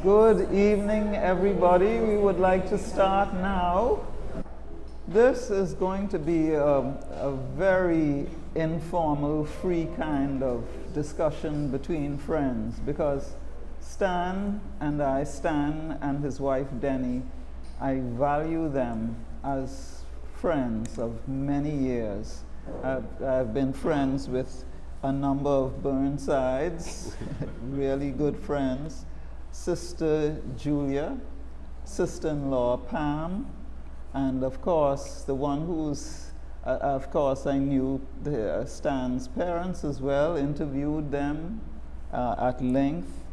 Good evening, everybody. We would like to start now. This is going to be a very informal, free kind of discussion between friends because Stan and his wife Denny, I value them as friends of many years. I've been friends with a number of Burnsides, really good friends. Sister Julia, sister-in-law Pam, and of course the one who's, of course I knew Stan's parents as well, interviewed them at length,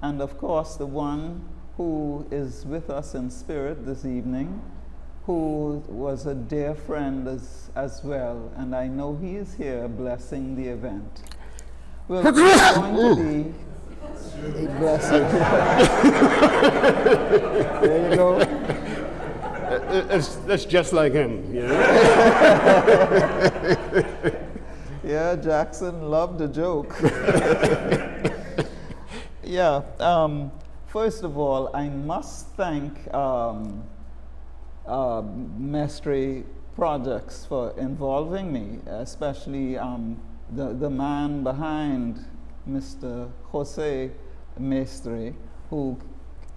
and of course the one who is with us in spirit this evening, who was a dear friend as well, and I know he is here blessing the event. Well, it's going to be bless you. There you go. That's just like him, you know? Yeah, Jackson loved a joke. Yeah, first of all, I must thank Mestre Projects for involving me, especially the man behind Mr. Jose Mestre, who,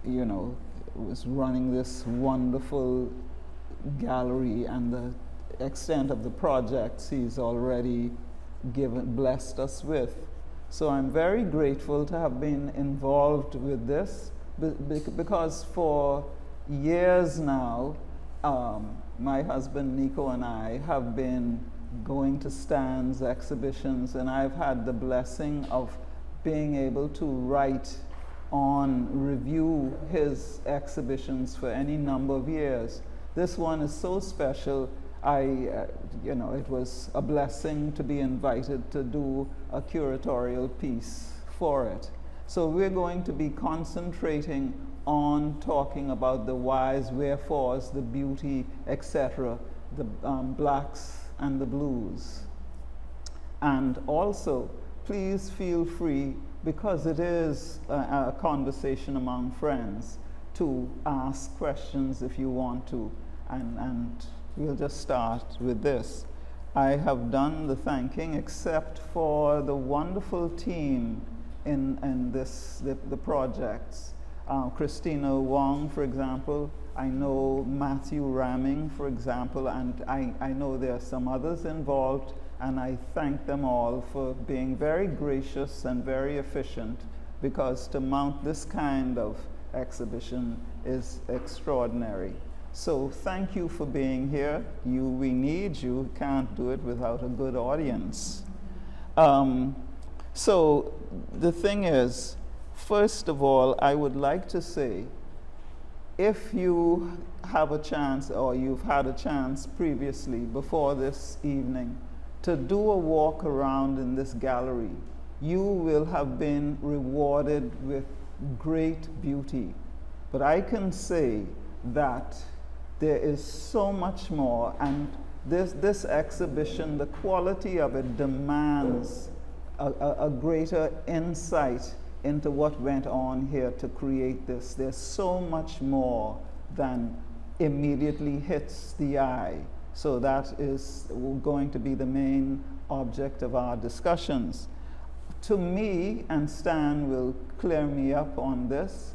you know, was running this wonderful gallery, and the extent of the projects he's already blessed us with. So I'm very grateful to have been involved with this because for years now, my husband Nico and I have been going to Stan's exhibitions, and I've had the blessing of being able to write on, review his exhibitions for any number of years. This one is so special. You know, it was a blessing to be invited to do a curatorial piece for it. So we're going to be concentrating on talking about the whys, wherefores, the beauty, etc., the blacks and the blues. And also, please feel free, because it is a conversation among friends, to ask questions if you want to, and we'll just start with this. I have done the thanking except for the wonderful team in the projects. Christina Wong, for example. I know Matthew Ramming, for example, and I know there are some others involved, and I thank them all for being very gracious and very efficient, because to mount this kind of exhibition is extraordinary. So thank you for being here. We need you. Can't do it without a good audience. So the thing is, first of all, I would like to say, if you have a chance, or you've had a chance previously before this evening, to do a walk around in this gallery, you will have been rewarded with great beauty. But I can say that there is so much more, and this exhibition, the quality of it demands a greater insight into what went on here to create this. There's so much more than immediately hits the eye. So that is going to be the main object of our discussions. To me, and Stan will clear me up on this,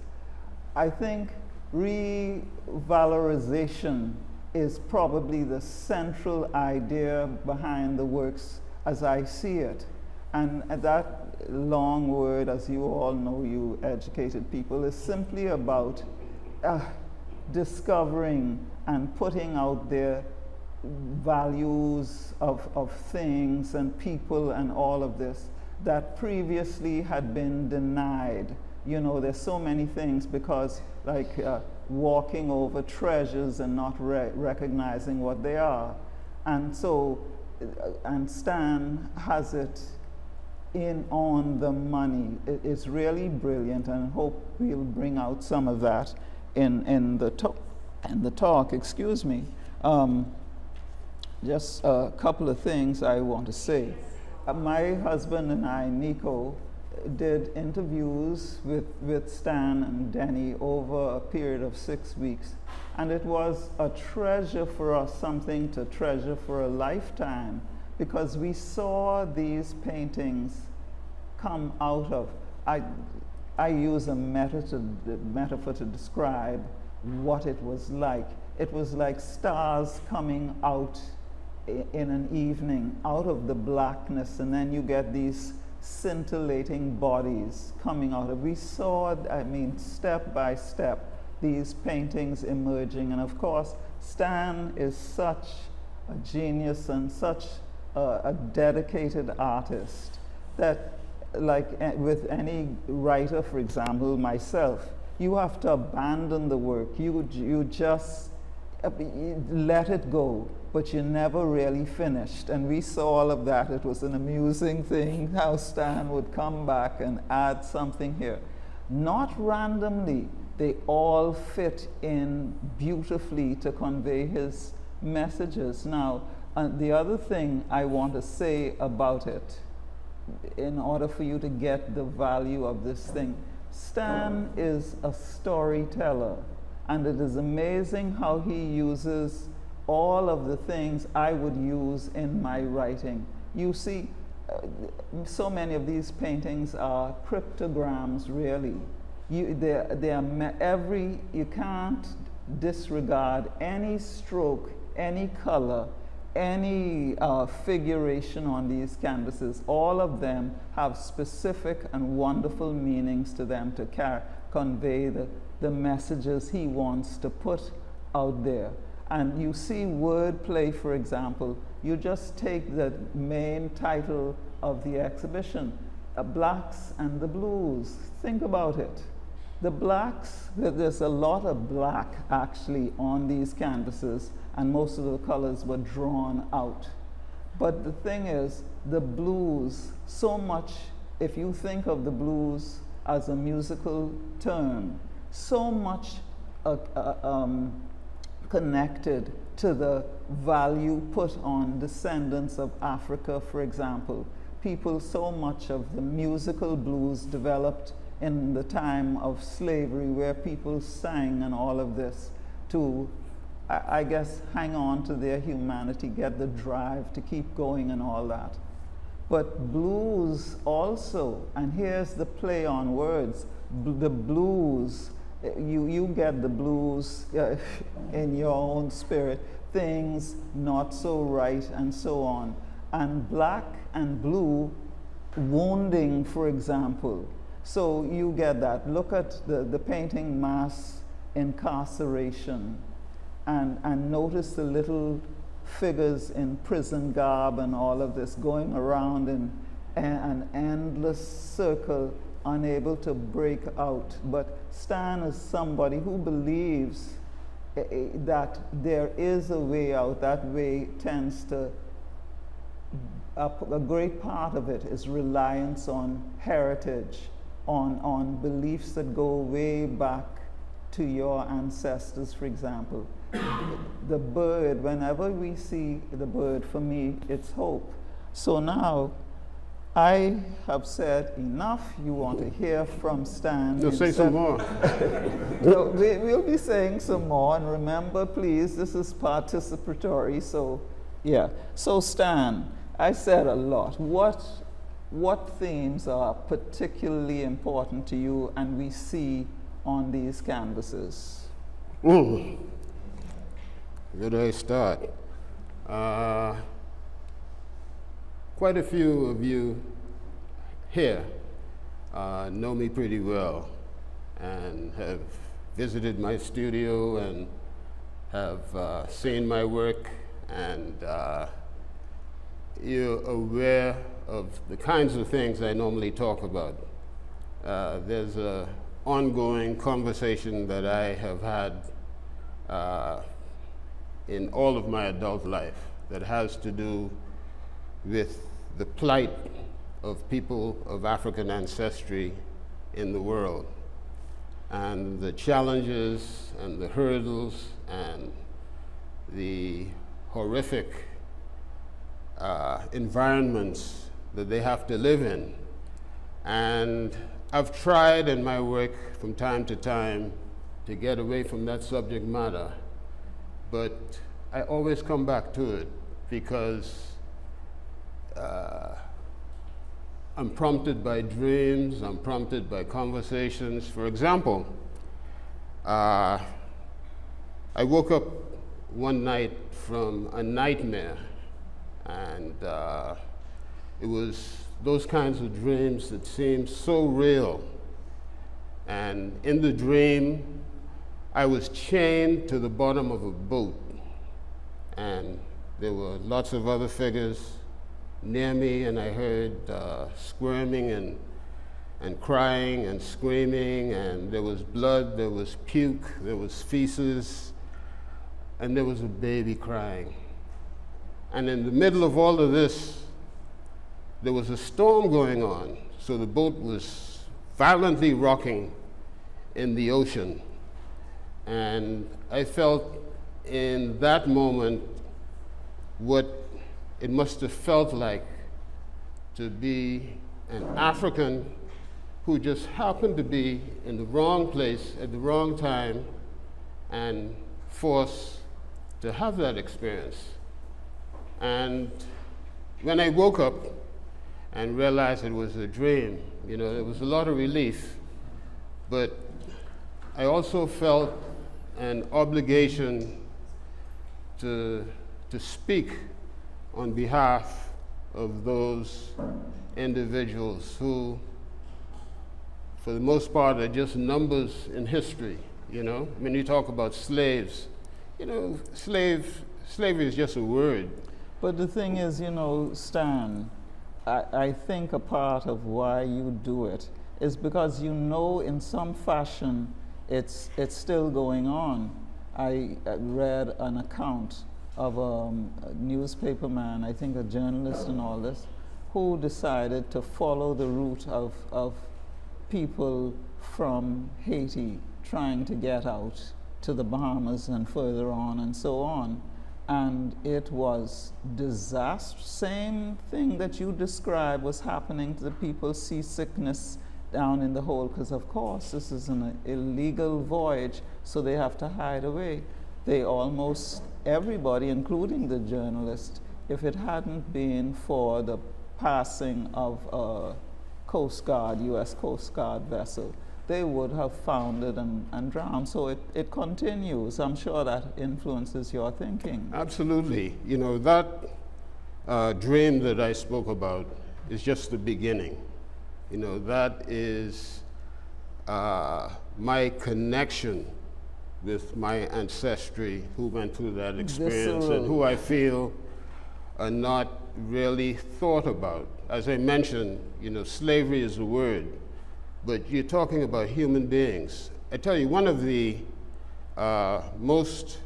I think revalorization is probably the central idea behind the works as I see it. And that long word, as you all know, you educated people, is simply about discovering and putting out there values of things and people and all of this that previously had been denied. You know, there's so many things, because like walking over treasures and not recognizing what they are. And so, and Stan has it on the money. It's really brilliant, and I hope we'll bring out some of that in the talk. Excuse me. Just a couple of things I want to say. My husband and I, Nico, did interviews with Stan and Denny over a period of 6 weeks. And it was a treasure for us, something to treasure for a lifetime, because we saw these paintings come out of, I use a metaphor to describe what it was like. It was like stars coming out in an evening, out of the blackness, and then you get these scintillating bodies coming out of. We saw, I mean, step by step, these paintings emerging. And of course, Stan is such a genius and such a dedicated artist that, like with any writer, for example, myself, you have to abandon the work. You just let it go, but you never really finished. And we saw all of that. It was an amusing thing how Stan would come back and add something here. Not randomly, they all fit in beautifully to convey his messages. Now, the other thing I want to say about it, in order for you to get the value of this thing, Stan is a storyteller, and it is amazing how he uses all of the things I would use in my writing. You see, so many of these paintings are cryptograms, really. You can't disregard any stroke, any color, any figuration on these canvases. All of them have specific and wonderful meanings to them to convey the messages he wants to put out there. And you see wordplay, for example. You just take the main title of the exhibition, Blacks and the Blues. Think about it. The blacks, there's a lot of black actually on these canvases, and most of the colors were drawn out. But the thing is, the blues, so much, if you think of the blues as a musical term, so much connected to the value put on descendants of Africa, for example. People, so much of the musical blues developed in the time of slavery, where people sang and all of this to, I guess, hang on to their humanity, get the drive to keep going and all that. But blues also, and here's the play on words, the blues, you get the blues in your own spirit, things not so right and so on. And black and blue, wounding, for example. So you get that. Look at the painting Mass Incarceration, and notice the little figures in prison garb and all of this going around in an endless circle, unable to break out. But Stan is somebody who believes that there is a way out. That way tends to, a great part of it is reliance on heritage, on beliefs that go way back to your ancestors, for example. The bird, whenever we see the bird, for me, it's hope. So now, I have said enough. You want to hear from Stan. You'll say some more. No, we'll be saying some more. And remember, please, this is participatory. So, yeah. So, Stan, I said a lot. What themes are particularly important to you and we see on these canvases? Where do I start? Quite a few of you here know me pretty well and have visited my studio and have seen my work, and you're aware of the kinds of things I normally talk about. There's an ongoing conversation that I have had in all of my adult life that has to do with the plight of people of African ancestry in the world, and the challenges and the hurdles and the horrific environments that they have to live in And I've tried in my work from time to time to get away from that subject matter, but I always come back to it because I'm prompted by dreams, I'm prompted by conversations. For example, I woke up one night from a nightmare, and it was those kinds of dreams that seem so real. And in the dream, I was chained to the bottom of a boat, and there were lots of other figures near me, and I heard squirming and crying and screaming, and there was blood, there was puke, there was feces, and there was a baby crying. And in the middle of all of this, there was a storm going on, so the boat was violently rocking in the ocean. And I felt in that moment what it must have felt like to be an African who just happened to be in the wrong place at the wrong time and forced to have that experience. And when I woke up and realized it was a dream, you know, there was a lot of relief, but I also felt an obligation to speak on behalf of those individuals who, for the most part, are just numbers in history, you know? When you talk about slaves, you know, slavery is just a word. But the thing is, you know, Stan, I think a part of why you do it is because you know in some fashion it's still going on. I read an account of a newspaper man, I think a journalist and all this, who decided to follow the route of people from Haiti trying to get out to the Bahamas and further on and so on. And it was disaster. Same thing that you described was happening to the people, seasickness down in the hold, because of course this is an illegal voyage, so they have to hide away. They almost, everybody, including the journalist, if it hadn't been for the passing of a Coast Guard, U.S. Coast Guard vessel, they would have foundered and drowned. So it continues. I'm sure that influences your thinking. Absolutely. You know, that dream that I spoke about is just the beginning. You know, that is my connection with my ancestry who went through that experience and who I feel are not really thought about. As I mentioned, you know, slavery is a word, but you're talking about human beings. I tell you, one of the most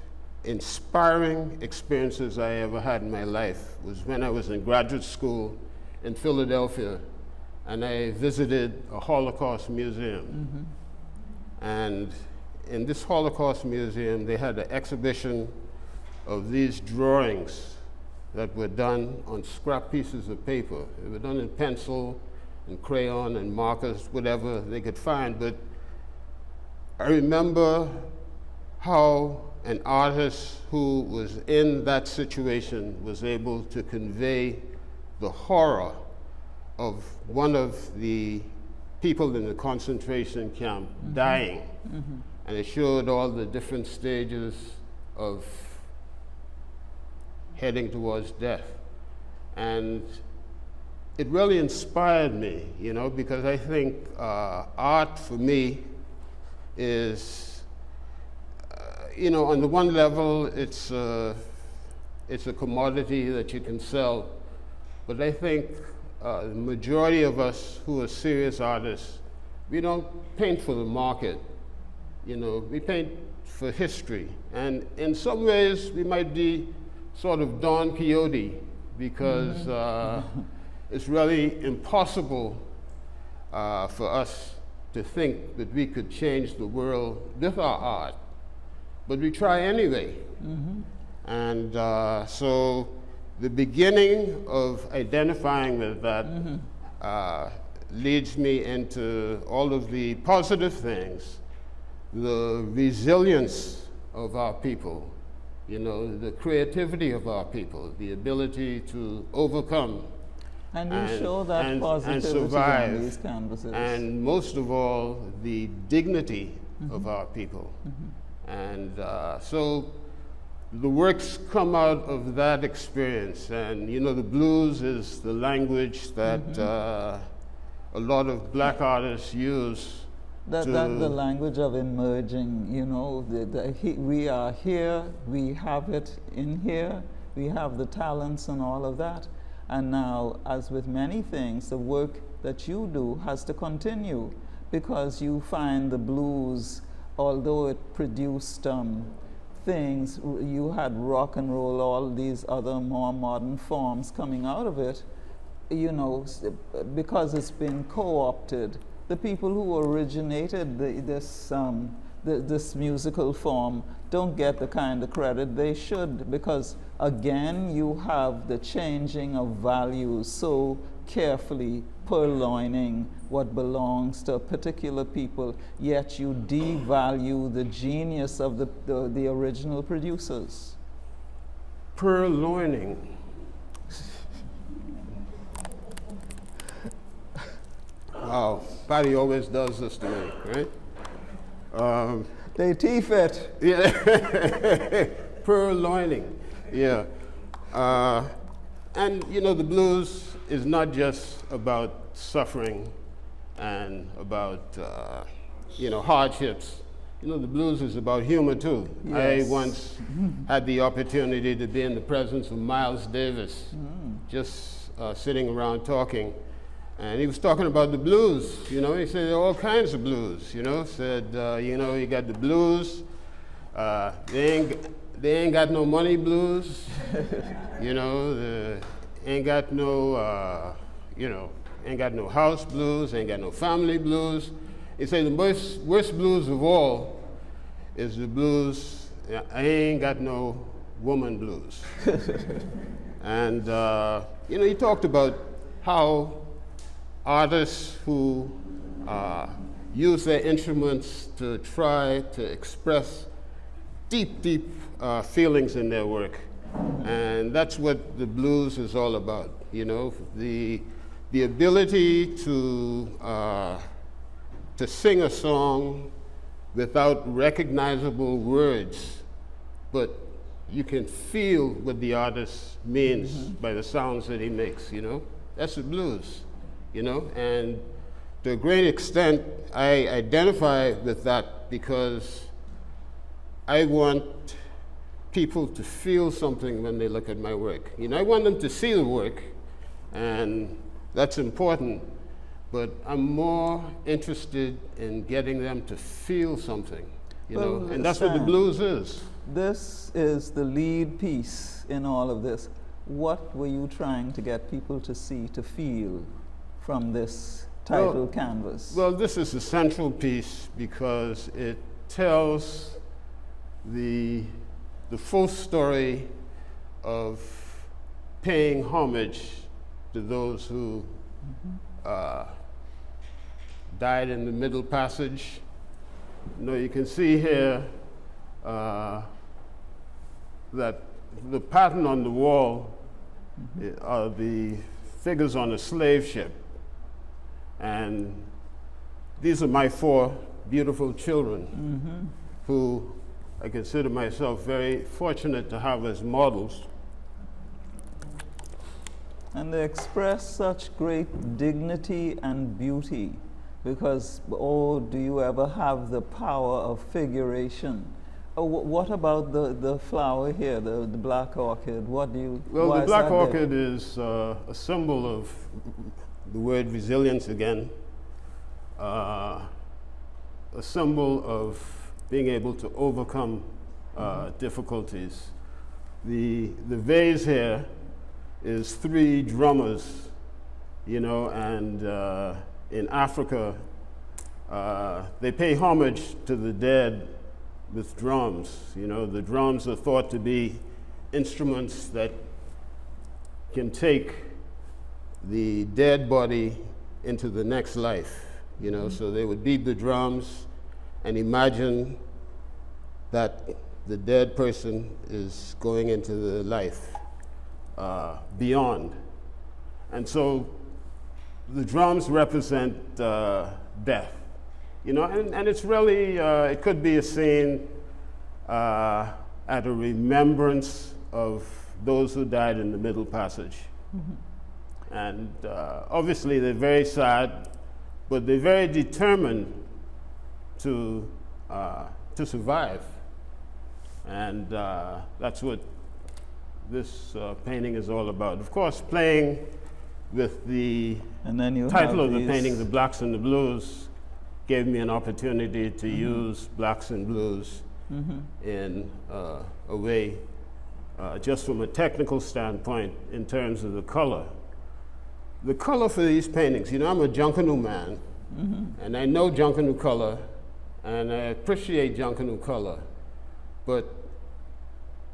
inspiring experiences I ever had in my life was when I was in graduate school in Philadelphia, and I visited a Holocaust museum. Mm-hmm. And in this Holocaust museum, they had an exhibition of these drawings that were done on scrap pieces of paper. They were done in pencil and crayon and markers, whatever they could find. But I remember how an artist who was in that situation was able to convey the horror of one of the people in the concentration camp mm-hmm. dying. Mm-hmm. And it showed all the different stages of heading towards death. And it really inspired me, you know, because I think art for me is, you know, on the one level, it's a commodity that you can sell. But I think the majority of us who are serious artists, we don't paint for the market. You know, we paint for history. And in some ways, we might be sort of Don Quixote because mm-hmm. It's really impossible for us to think that we could change the world with our art. But we try anyway. Mm-hmm. And so the beginning of identifying with that, mm-hmm. leads me into all of the positive things, the resilience of our people, you know, the creativity of our people, the ability to overcome and you show that positivity survive, on these canvases. and most of all, the dignity of our people. And so the works come out of that experience. And you know, the blues is the language that a lot of black artists use. That the language of emerging, you know, we are here, we have it in here, we have the talents and all of that. And now, as with many things, the work that you do has to continue, because you find the blues, although it produced things, you had rock and roll, all these other more modern forms coming out of it, you know, because it's been co-opted. The people who originated this musical form don't get the kind of credit they should, because again you have the changing of values so carefully, purloining what belongs to a particular people, yet you devalue the genius of the original producers. Purloining. Wow, Patty always does this to me, right? They teeth it. Yeah, purloining, yeah. And you know, the blues is not just about suffering and about you know, hardships. You know, the blues is about humor too. Yes. I once had the opportunity to be in the presence of Miles Davis, just sitting around talking. And he was talking about the blues, you know. He said there are all kinds of blues, you know. Said, you know, you got the blues. They ain't got no money blues, you know. Ain't got no, you know, ain't got no house blues. Ain't got no family blues. He said the worst blues of all is the blues. I ain't got no woman blues. And you know, he talked about how artists who use their instruments to try to express deep, deep feelings in their work. And that's what the blues is all about, you know, the ability to sing a song without recognizable words, but you can feel what the artist means by the sounds that he makes, you know. That's the blues. You know, and to a great extent, I identify with that because I want people to feel something when they look at my work. You know, I want them to see the work, and that's important, but I'm more interested in getting them to feel something, you know, and that's what the blues is. This is the lead piece in all of this. What were you trying to get people to see, to feel from this title canvas? Well, this is the central piece because it tells the full story of paying homage to those who died in the Middle Passage. You know, you can see here that the pattern on the wall are the figures on a slave ship. And these are my 4 beautiful children who I consider myself very fortunate to have as models. And they express such great dignity and beauty because, oh, do you ever have the power of figuration? Oh, what about the flower here, the black orchid? What do you? Well, the black orchid is a symbol of the word resilience again, a symbol of being able to overcome difficulties. The vase here is 3 drummers, you know, and in Africa, they pay homage to the dead with drums. You know, the drums are thought to be instruments that can take the dead body into the next life, you know. So they would beat the drums and imagine that the dead person is going into the life beyond. And so the drums represent death, you know, and it's really, it could be a scene at a remembrance of those who died in the Middle Passage. And obviously they're very sad, but they're very determined to survive. And that's what this painting is all about. Of course, playing with the title of the painting, The Blacks and the Blues, gave me an opportunity to use blacks and blues in a way, just from a technical standpoint, in terms of the color. The color for these paintings, you know, I'm a Junkanoo man, and I know Junkanoo color, and I appreciate Junkanoo color. But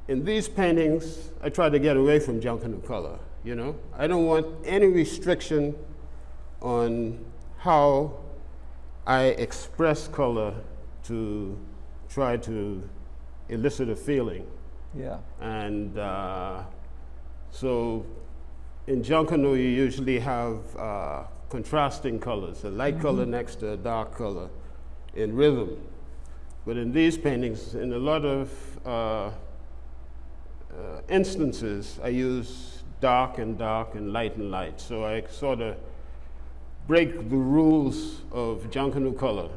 in these paintings, I try to get away from Junkanoo color, you know? I don't want any restriction on how I express color to try to elicit a feeling. Yeah. And so in Junkanoo, you usually have contrasting colors, a light color next to a dark color in rhythm. But in these paintings, in a lot of instances, I use dark and dark and light. So I sort of break the rules of Junkanoo color.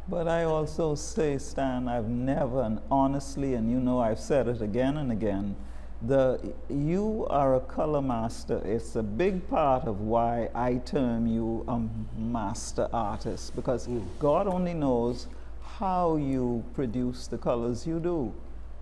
But I also say, Stan, I've never, and honestly, and you know I've said it again and again, you are a color master. It's a big part of why I term you a master artist, because God only knows how you produce the colors you do.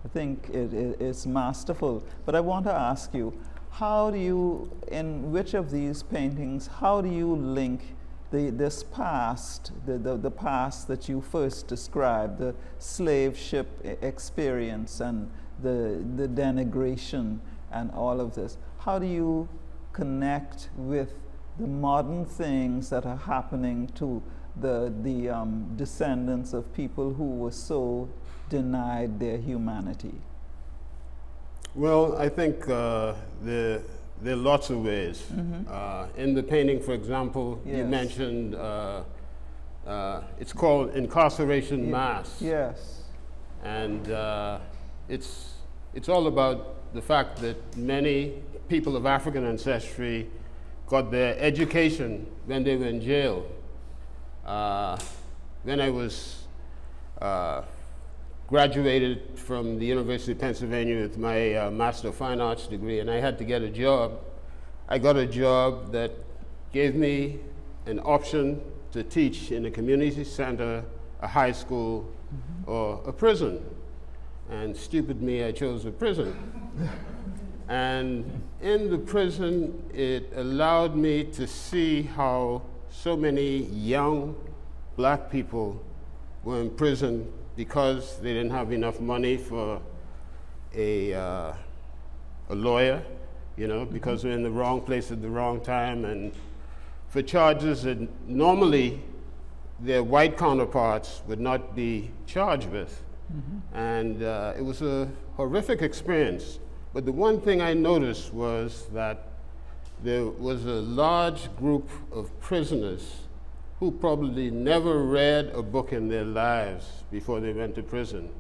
I think it's masterful. But I want to ask you, how do you, in which of these paintings, how do you link this past, the past that you first described, the slave ship experience and the denigration and all of this, how do you connect with the modern things that are happening to the descendants of people who were so denied their humanity? Well, I think there are lots of ways. In the painting, for example, you mentioned, it's called Incarceration Mass. Yes. And it's all about the fact that many people of African ancestry got their education when they were in jail. When I was graduated from the University of Pennsylvania with my Master of Fine Arts degree, and I had to get a job. I got a job that gave me an option to teach in a community center, a high school, or a prison. And stupid me, I chose a prison. And in the prison, it allowed me to see how so many young black people were in prison because they didn't have enough money for a lawyer, you know, because they're in the wrong place at the wrong time, and for charges that normally their white counterparts would not be charged with. And it was a horrific experience. But the one thing I noticed was that there was a large group of prisoners who probably never read a book in their lives before they went to prison.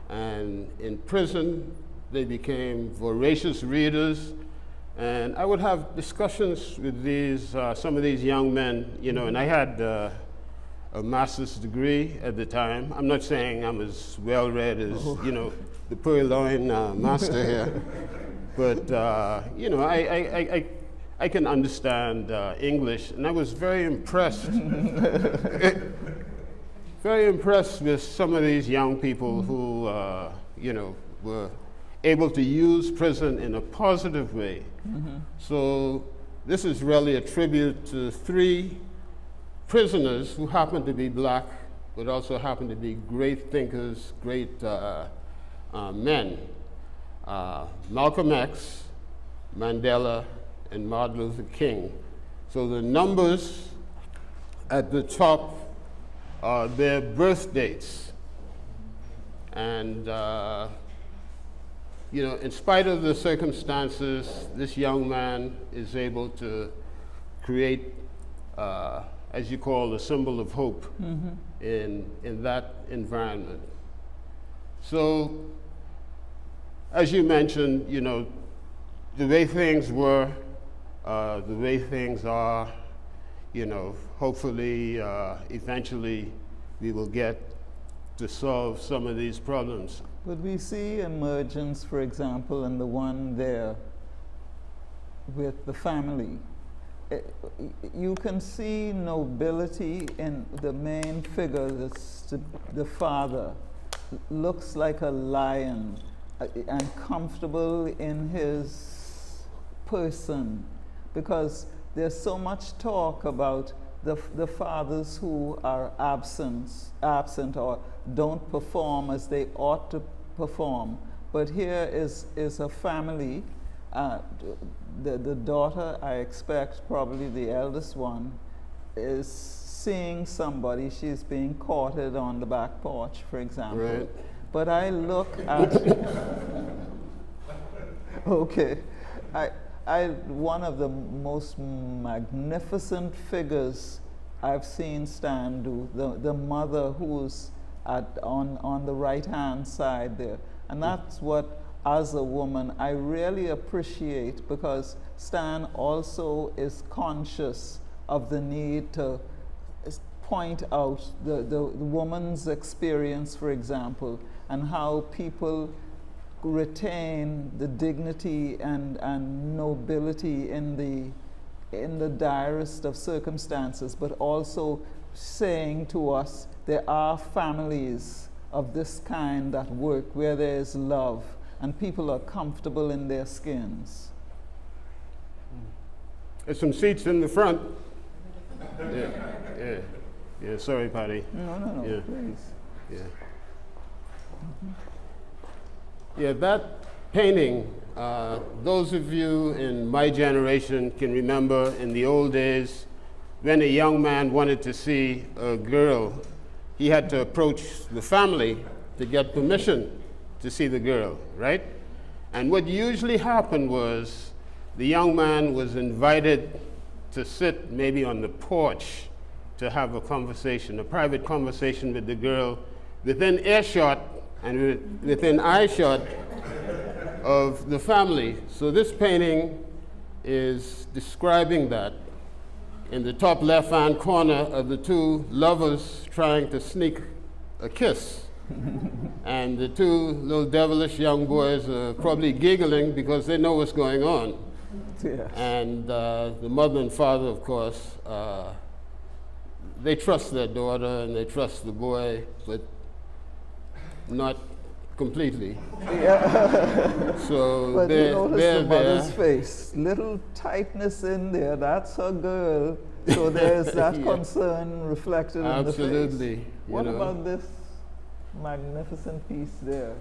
And in prison, they became voracious readers. And I would have discussions with these, some of these young men, you know, and I had a master's degree at the time. I'm not saying I'm as well-read as, you know, the purloin master here. But, you know, I can understand English, and I was very impressed. Very impressed with some of these young people who, you know, were able to use prison in a positive way. So this is really a tribute to 3 prisoners who happened to be black, but also happened to be great thinkers, great men. Malcolm X, Mandela, and Martin Luther King. So the numbers at the top are their birth dates. And, you know, in spite of the circumstances, this young man is able to create, as you call, a symbol of hope in that environment. So, as you mentioned, you know, the way things were, the way things are, you know, hopefully, eventually, we will get to solve some of these problems. Would we see emergence, for example, in the one there with the family? You can see nobility in the main figure, the father. Looks like a lion and comfortable in his person, because there's so much talk about the fathers who are absent or don't perform as they ought to perform. But here is a family. The daughter, I expect, probably the eldest one, is seeing somebody. She's being courted on the back porch, for example. Right. But I look at okay, one of the most magnificent figures I've seen Stan do, the mother who's on the right-hand side there. And that's what, as a woman, I really appreciate, because Stan also is conscious of the need to point out the woman's experience, for example, and how people retain the dignity and nobility in the direst of circumstances, but also saying to us there are families of this kind that work where there is love and people are comfortable in their skins. There's some seats in the front. Yeah, sorry, Patty. No, Yeah. Please. Yeah. Yeah, that painting, those of you in my generation can remember in the old days when a young man wanted to see a girl, he had to approach the family to get permission to see the girl, right? And what usually happened was the young man was invited to sit maybe on the porch to have a conversation, a private conversation with the girl within earshot and within eyeshot of the family. So this painting is describing that. In the top left-hand corner of the two lovers trying to sneak a kiss. And the two little devilish young boys are probably giggling because they know what's going on. Yes. And the mother and father, of course, they trust their daughter and they trust the boy, but not completely. Yeah. So but you notice the mother's there. face, little tightness in there, that's her girl. So there's that Yeah. concern reflected in the face. Absolutely. What about this magnificent piece there?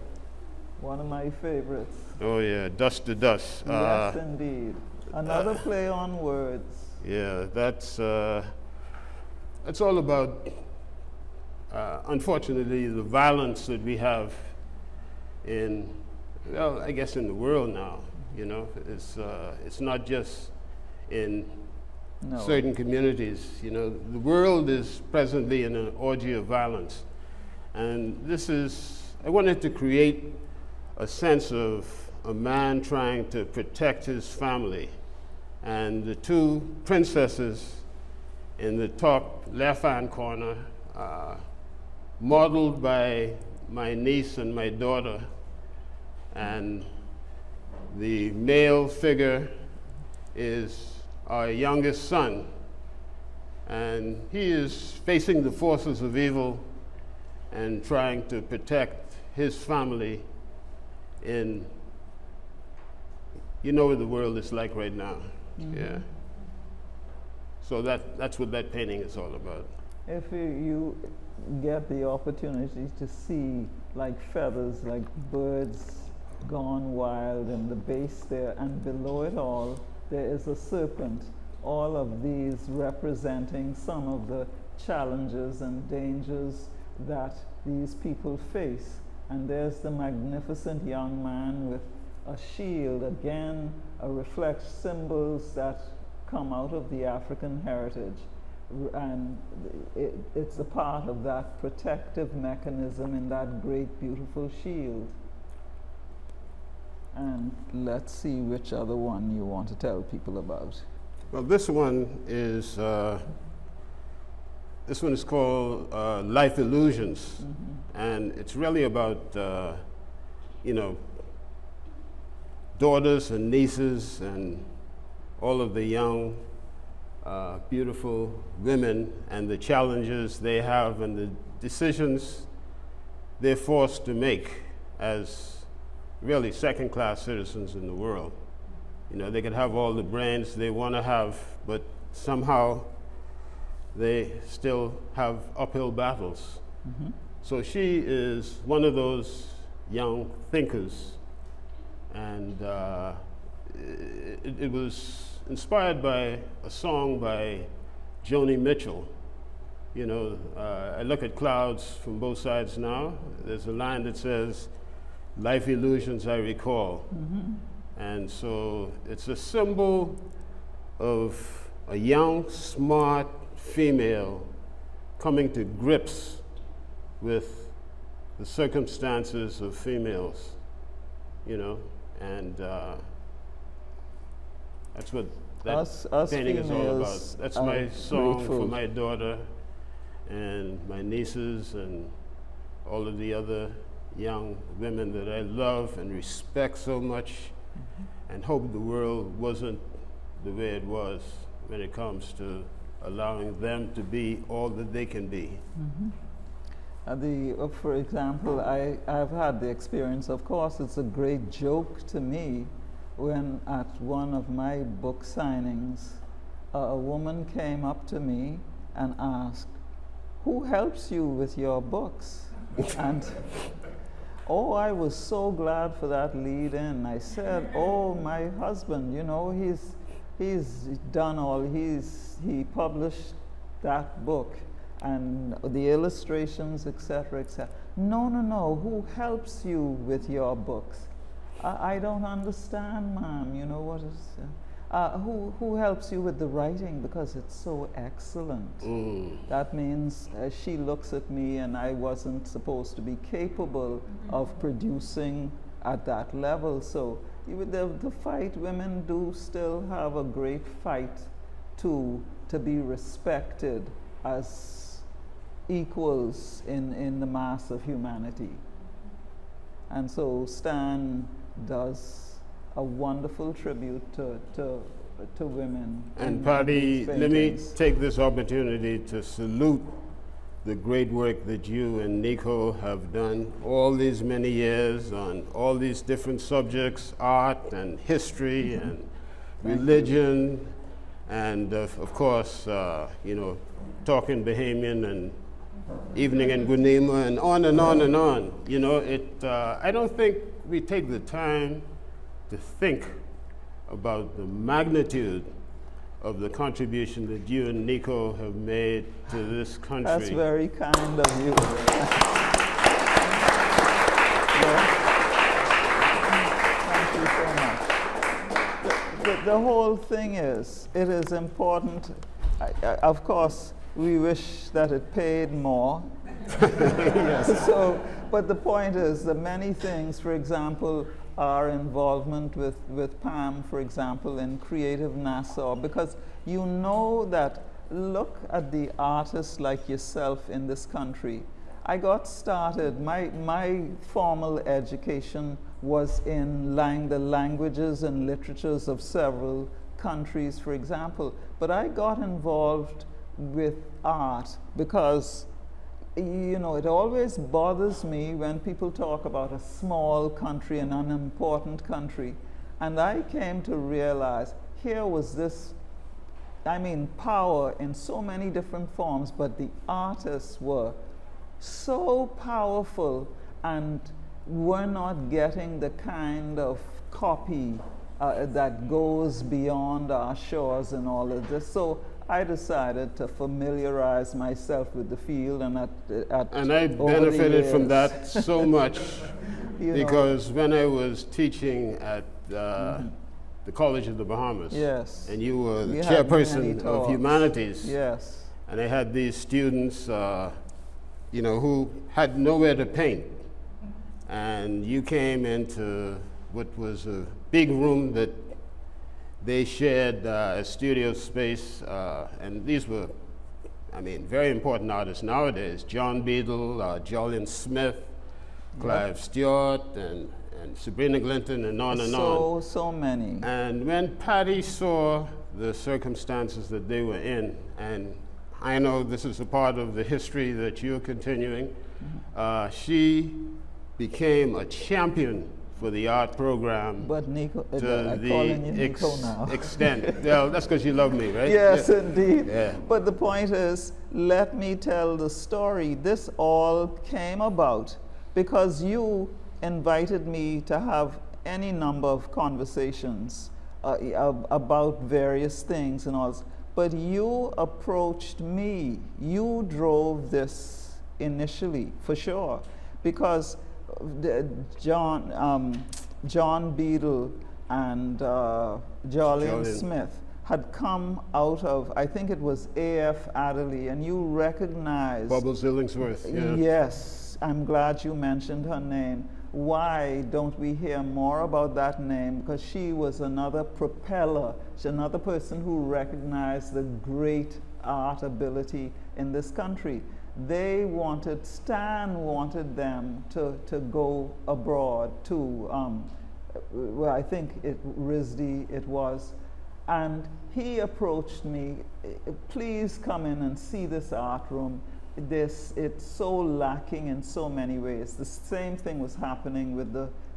One of my favorites. Oh yeah, dust to dust. Yes, indeed. Another play on words. Yeah, that's all about, unfortunately, the violence that we have in, well, I guess in the world now. You know, it's not just in certain communities. You know, the world is presently in an orgy of violence, and I wanted to create a sense of a man trying to protect his family, and the two princesses in the top left-hand corner, modeled by my niece and my daughter, and the male figure is our youngest son, and he is facing the forces of evil and trying to protect his family in, you know what the world is like right now. Mm-hmm. Yeah. So that's what that painting is all about. If you get the opportunity to see like feathers, like birds gone wild in the base there, and below it all there is a serpent, all of these representing some of the challenges and dangers that these people face. And there's the magnificent young man with a shield, again, reflects symbols that come out of the African heritage. And it's a part of that protective mechanism in that great, beautiful shield. And let's see which other one you want to tell people about. Well, this one is called Life Illusions, and it's really about daughters and nieces and all of the young, beautiful women and the challenges they have and the decisions they're forced to make as really second-class citizens in the world. They could have all the brains they want to have, but somehow they still have uphill battles. So she is one of those young thinkers, and it was inspired by a song by Joni Mitchell. I look at clouds from both sides now. There's a line that says, "Life illusions I recall." And so it's a symbol of a young, smart female coming to grips with the circumstances of females, and that's what that painting is all about. That's my song for my daughter and my nieces and all of the other young women that I love and respect so much, and hope the world wasn't the way it was when it comes to allowing them to be all that they can be. For example, I've had the experience, of course, it's a great joke to me when at one of my book signings, a woman came up to me and asked, "Who helps you with your books?" And oh, I was so glad for that lead in. I said, "Oh, my husband, he's done all, he published that book and the illustrations, etc., etc." No, who helps you with your books? I don't understand, ma'am, what is, who helps you with the writing, because it's so excellent. That means she looks at me and I wasn't supposed to be capable of producing at that level. So the fight, women do still have a great fight to be respected as equals in the mass of humanity. And so Stan does a wonderful tribute to women. And Patty, let me take this opportunity to salute the great work that you and Nico have done all these many years on all these different subjects, art and history and religion, and of course, talking Bahamian and evening in Gunima and on and on and on. I don't think we take the time to think about the magnitude of the contribution that you and Nico have made to this country. That's very kind of you. Thank you so much. The whole thing is, it is important. Of course, we wish that it paid more. Yes. But the point is that many things, for example, our involvement with Pam, for example, in Creative Nassau, because that, look at the artists like yourself in this country. I got started, my formal education was in the languages and literatures of several countries, for example, but I got involved with art because it always bothers me when people talk about a small country, an unimportant country. And I came to realize here was this, power in so many different forms, but the artists were so powerful and were not getting the kind of copy that goes beyond our shores and all of this. So I decided to familiarize myself with the field, and and I benefited from that so much because when I was teaching at the College of the Bahamas, yes, and you were the chairperson of humanities, yes, and I had these students, you know, who had nowhere to paint, and you came into what was a big room that they shared a studio space, and these were, I mean, very important artists nowadays. John Beadle, Jolyon Smith, Clive Stewart, and Sabrina Glinton, and on and on. So many. And when Patty saw the circumstances that they were in, and I know this is a part of the history that you're continuing, she became a champion for the art program. But Nico, to I'm calling you Nico now. extent. Well, that's because you love me, right? Yes, yeah. indeed. Yeah. But the point is, let me tell the story. This all came about because you invited me to have any number of conversations about various things and all. But you approached me. You drove this initially, for sure, because John Beadle and Jolyon Smith had come out of, I think it was A.F. Adderley, and you recognized Bubbles Illingsworth. Yeah. Yes, I'm glad you mentioned her name. Why don't we hear more about that name? Because she was another propeller, she's another person who recognized the great art ability in this country. They wanted, Stan wanted them to go abroad to, well, I think RISD it was, and he approached me, please come in and see this art room. It's so lacking in so many ways. The same thing was happening with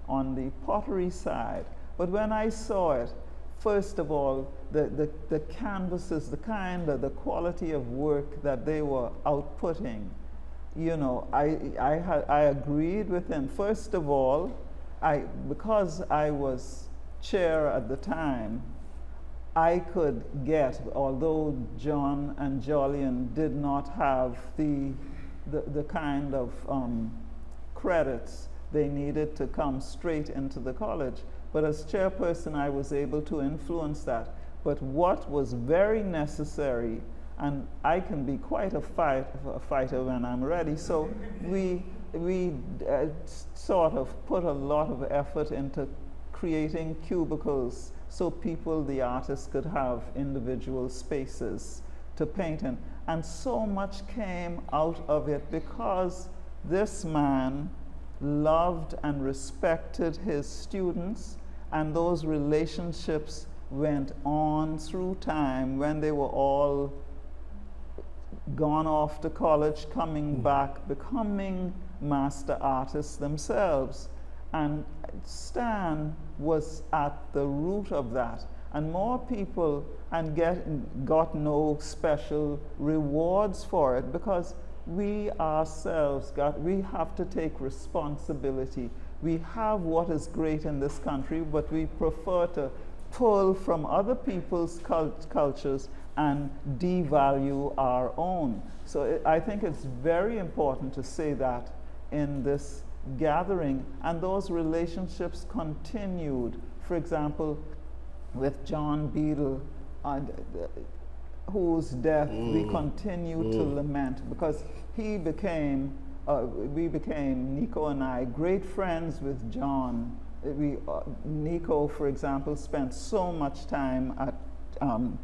on the pottery side. But when I saw it, first of all, the canvases, the quality of work that they were outputting, you know, I agreed with him. First of all, because I was chair at the time, I could get, although John and Jolyon did not have the kind of credits they needed to come straight into the college, but as chairperson I was able to influence that. But what was very necessary, and I can be quite a fighter when I'm ready, so we sort of put a lot of effort into creating cubicles so people, the artists, could have individual spaces to paint in. And so much came out of it because this man loved and respected his students, and those relationships went on through time when they were all gone off to college, coming back, becoming master artists themselves. And Stan was at the root of that, and more people got no special rewards for it because we ourselves we have to take responsibility. We have what is great in this country, but we prefer to pull from other people's cultures and devalue our own. So I think it's very important to say that in this gathering, and those relationships continued. For example, with John Beadle, whose death we continue to lament, because he became, Nico and I, great friends with John. Nico, for example, spent so much time at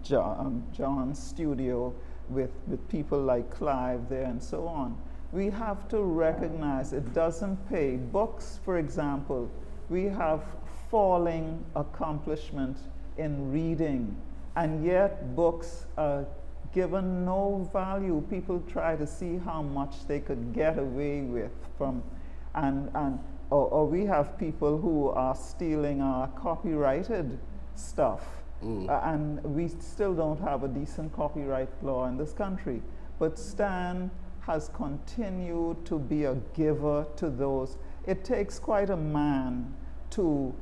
John's studio with people like Clive there and so on. We have to recognize it doesn't pay. Books, for example, we have falling accomplishment in reading, and yet books are given no value. People try to see how much they could get away with from, or we have people who are stealing our copyrighted stuff, and we still don't have a decent copyright law in this country. But Stan has continued to be a giver to those. It takes quite a man to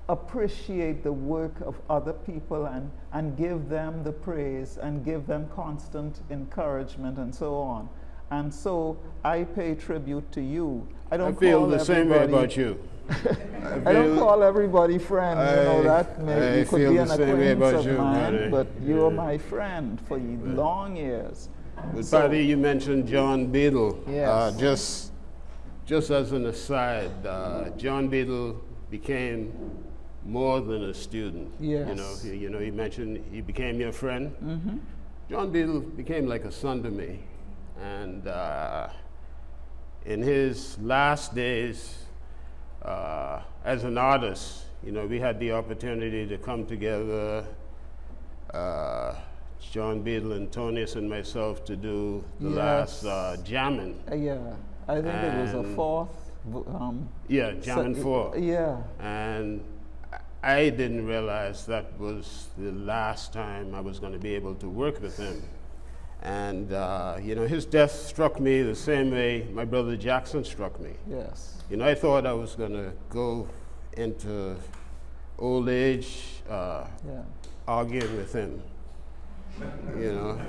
appreciate the work of other people and give them the praise and give them constant encouragement and so on. And so I pay tribute to you. I feel the same way about you. I don't call everybody friend, you know, that you could be an acquaintance of mine, but you're my friend for long years. But Patty, you mentioned John Beadle. Yes. Just as an aside, John Beadle became more than a student. Yes. You know, he mentioned he became your friend. Mm-hmm. John Beadle became like a son to me. And in his last days as an artist, you know, we had the opportunity to come together, John Beadle, Antonius, and myself, to do the last jamming. Yeah, I think it was a fourth. Jamming 4. Yeah. And I didn't realize that was the last time I was going to be able to work with him. And, you know, his death struck me the same way my brother Jackson struck me. Yes. You know, I thought I was going to go into old age arguing with him, you know,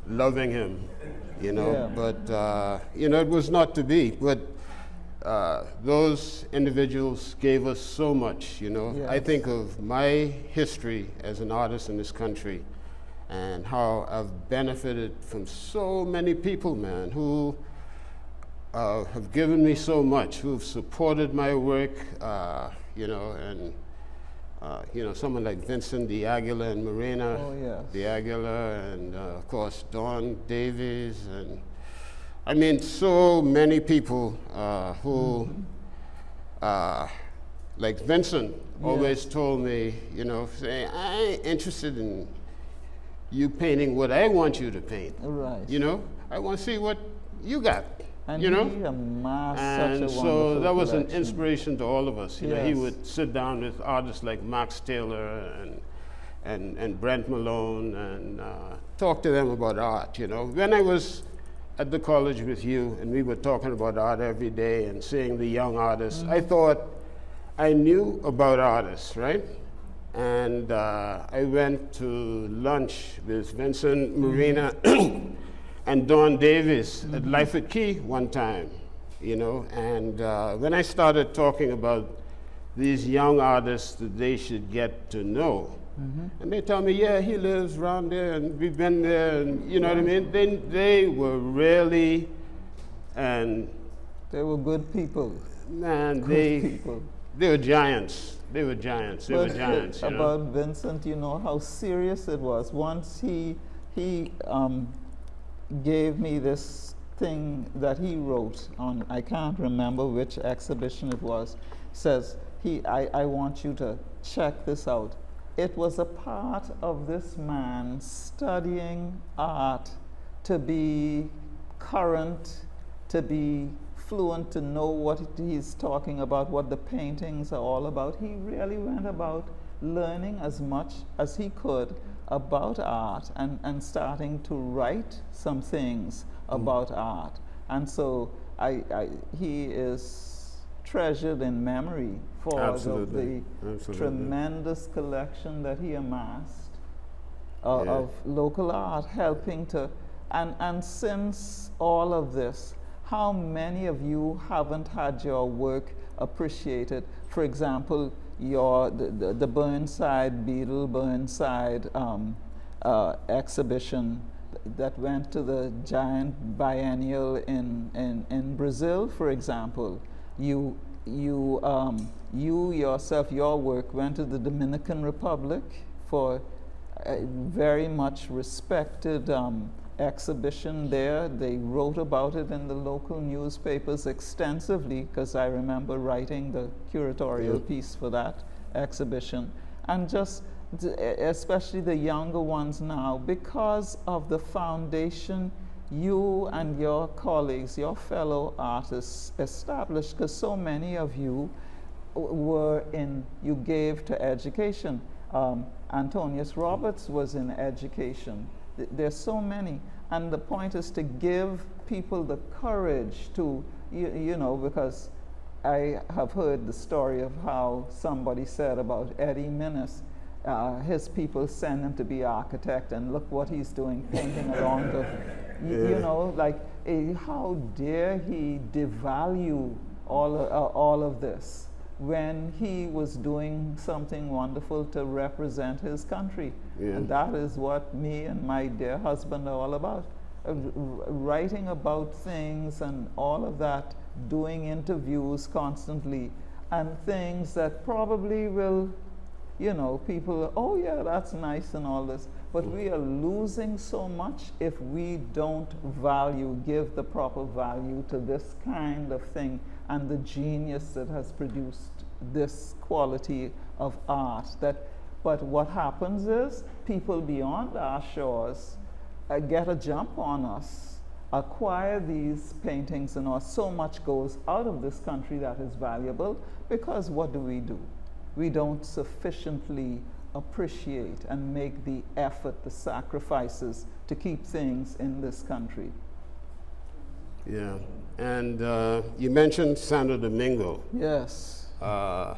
loving him, you know, but, you know, it was not to be. But those individuals gave us so much, you know. Yes. I think of my history as an artist in this country and how I've benefited from so many people, man, who have given me so much, who've supported my work, you know, and, you know, someone like Vincent D'Aguilar and Marina D'Aguilar, and, of course, Dawn Davies, and, I mean, so many people who, like Vincent always told me, you know, saying, I ain't interested in you painting what I want you to paint. Right. You know, I want to see what you got. And you know, he amassed and such a so that was collection. an inspiration to all of us. You know, he would sit down with artists like Max Taylor and Brent Malone and talk to them about art. You know, when I was at the college with you and we were talking about art every day and seeing the young artists, I thought I knew about artists, right? And I went to lunch with Vincent, Marina, and Dawn Davis at Life at Key one time, you know. And when I started talking about these young artists that they should get to know, and they tell me, yeah, he lives around there, and we've been there, and you know what I mean? They were really, and they were good people. Man, People. They were giants. They were giants. They were giants. About Vincent, you know how serious it was. Once he gave me this thing that he wrote on, I can't remember which exhibition it was, says, I want you to check this out. It was a part of this man studying art to be current, to be fluent, to know what he's talking about, what the paintings are all about. He really went about learning as much as he could about art and starting to write some things about art. And so he is treasured in memory for the tremendous collection that he amassed of local art, helping to, and since all of this, how many of you haven't had your work appreciated? For example, the Burnside, Beadle Burnside exhibition that went to the giant biennial in Brazil, for example. You yourself, your work went to the Dominican Republic for a very much respected exhibition there. They wrote about it in the local newspapers extensively, because I remember writing the curatorial piece for that exhibition. And just especially the younger ones now, because of the foundation you and your colleagues, your fellow artists established, because so many of you you gave to education. Antonius Roberts was in education. There's so many, and the point is to give people the courage to, you know, because I have heard the story of how somebody said about Eddie Minnis, his people send him to be architect, and look what he's doing, painting along the, you know, like, how dare he devalue all of this when he was doing something wonderful to represent his country. Yeah. And that is what me and my dear husband are all about. Writing about things and all of that, doing interviews constantly, and things that probably will, you know, people, oh yeah, that's nice and all this, but we are losing so much if we don't give the proper value to this kind of thing and the genius that has produced this quality of art. But what happens is people beyond our shores get a jump on us, acquire these paintings, and all. So much goes out of this country that is valuable, because what do? We don't sufficiently appreciate and make the effort, the sacrifices to keep things in this country. Yeah, and you mentioned Santo Domingo. Yes. I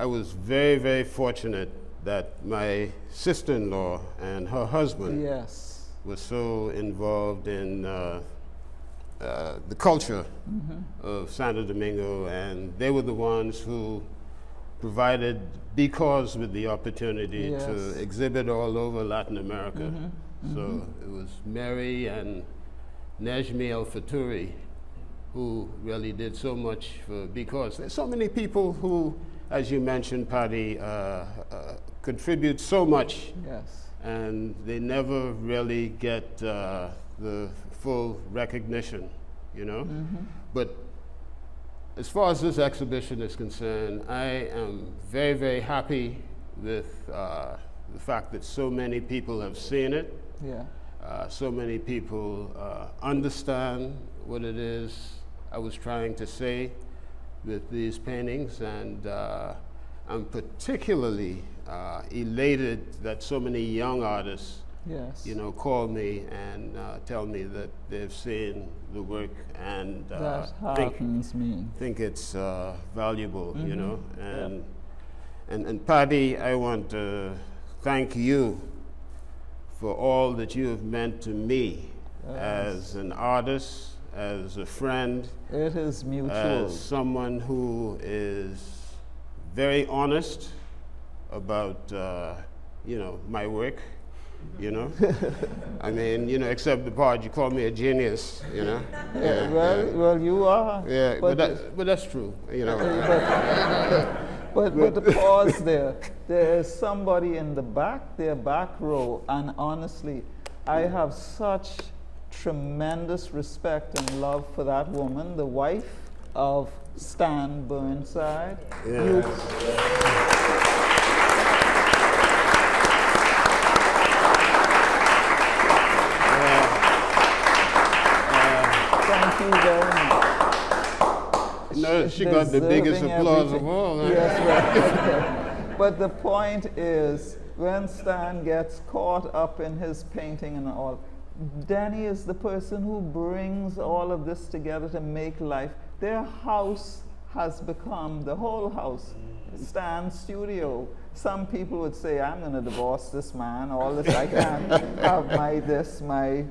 was very, very fortunate that my sister-in-law and her husband was so involved in the culture of Santo Domingo, and they were the ones who provided Because with the opportunity to exhibit all over Latin America. So it was Mary and Nejmi El Faturi who really did so much for Because. There's so many people who, as you mentioned, Patty, contribute so much. Yes. And they never really get the full recognition, you know? But as far as this exhibition is concerned, I am very, very happy with the fact that so many people have seen it. Yeah. So many people understand what it is I was trying to say with these paintings, and I'm particularly elated that so many young artists, you know, call me and tell me that they've seen the work and think it's valuable, you know. And Patty, I want to thank you for all that you have meant to me as an artist, as a friend. It is mutual. As someone who is very honest about, you know, my work, you know. I mean, you know, except the part you call me a genius, you know. Well, you are. Yeah, but that's true, you know. But the pause there. There is somebody in the back, their back row, and honestly, I have such tremendous respect and love for that woman, the wife of Stan Burnside. Thank you very much. No, she got the biggest applause of all. Huh? Yes, right. But the point is, when Stan gets caught up in his painting and all, Danny is the person who brings all of this together to make life. Their house has become, the whole house, Stan's studio. Some people would say, I'm going to divorce this man, all this, I can't have my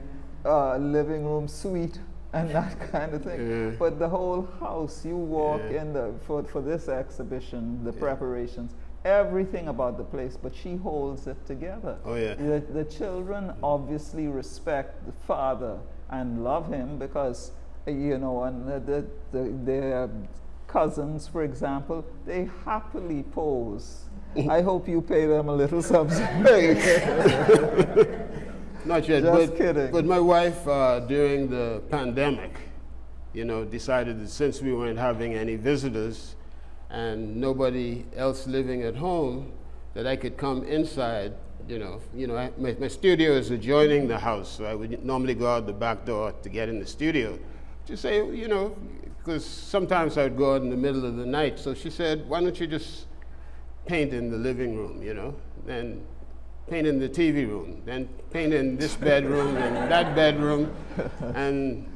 living room suite and that kind of thing. But the whole house, you walk in for this exhibition, the preparations, everything about the place, but she holds it together. The children obviously respect the father and love him because, you know, and their cousins, for example, they happily pose. I hope you pay them a little something. Not yet, Just kidding. But my wife, during the pandemic, you know, decided that since we weren't having any visitors and nobody else living at home, that I could come inside. My studio is adjoining the house, so I would normally go out the back door to get in the studio. To say, you know, because sometimes I would go out in the middle of the night. So she said, why don't you just paint in the living room, you know, then paint in the TV room, then paint in this bedroom and that bedroom. And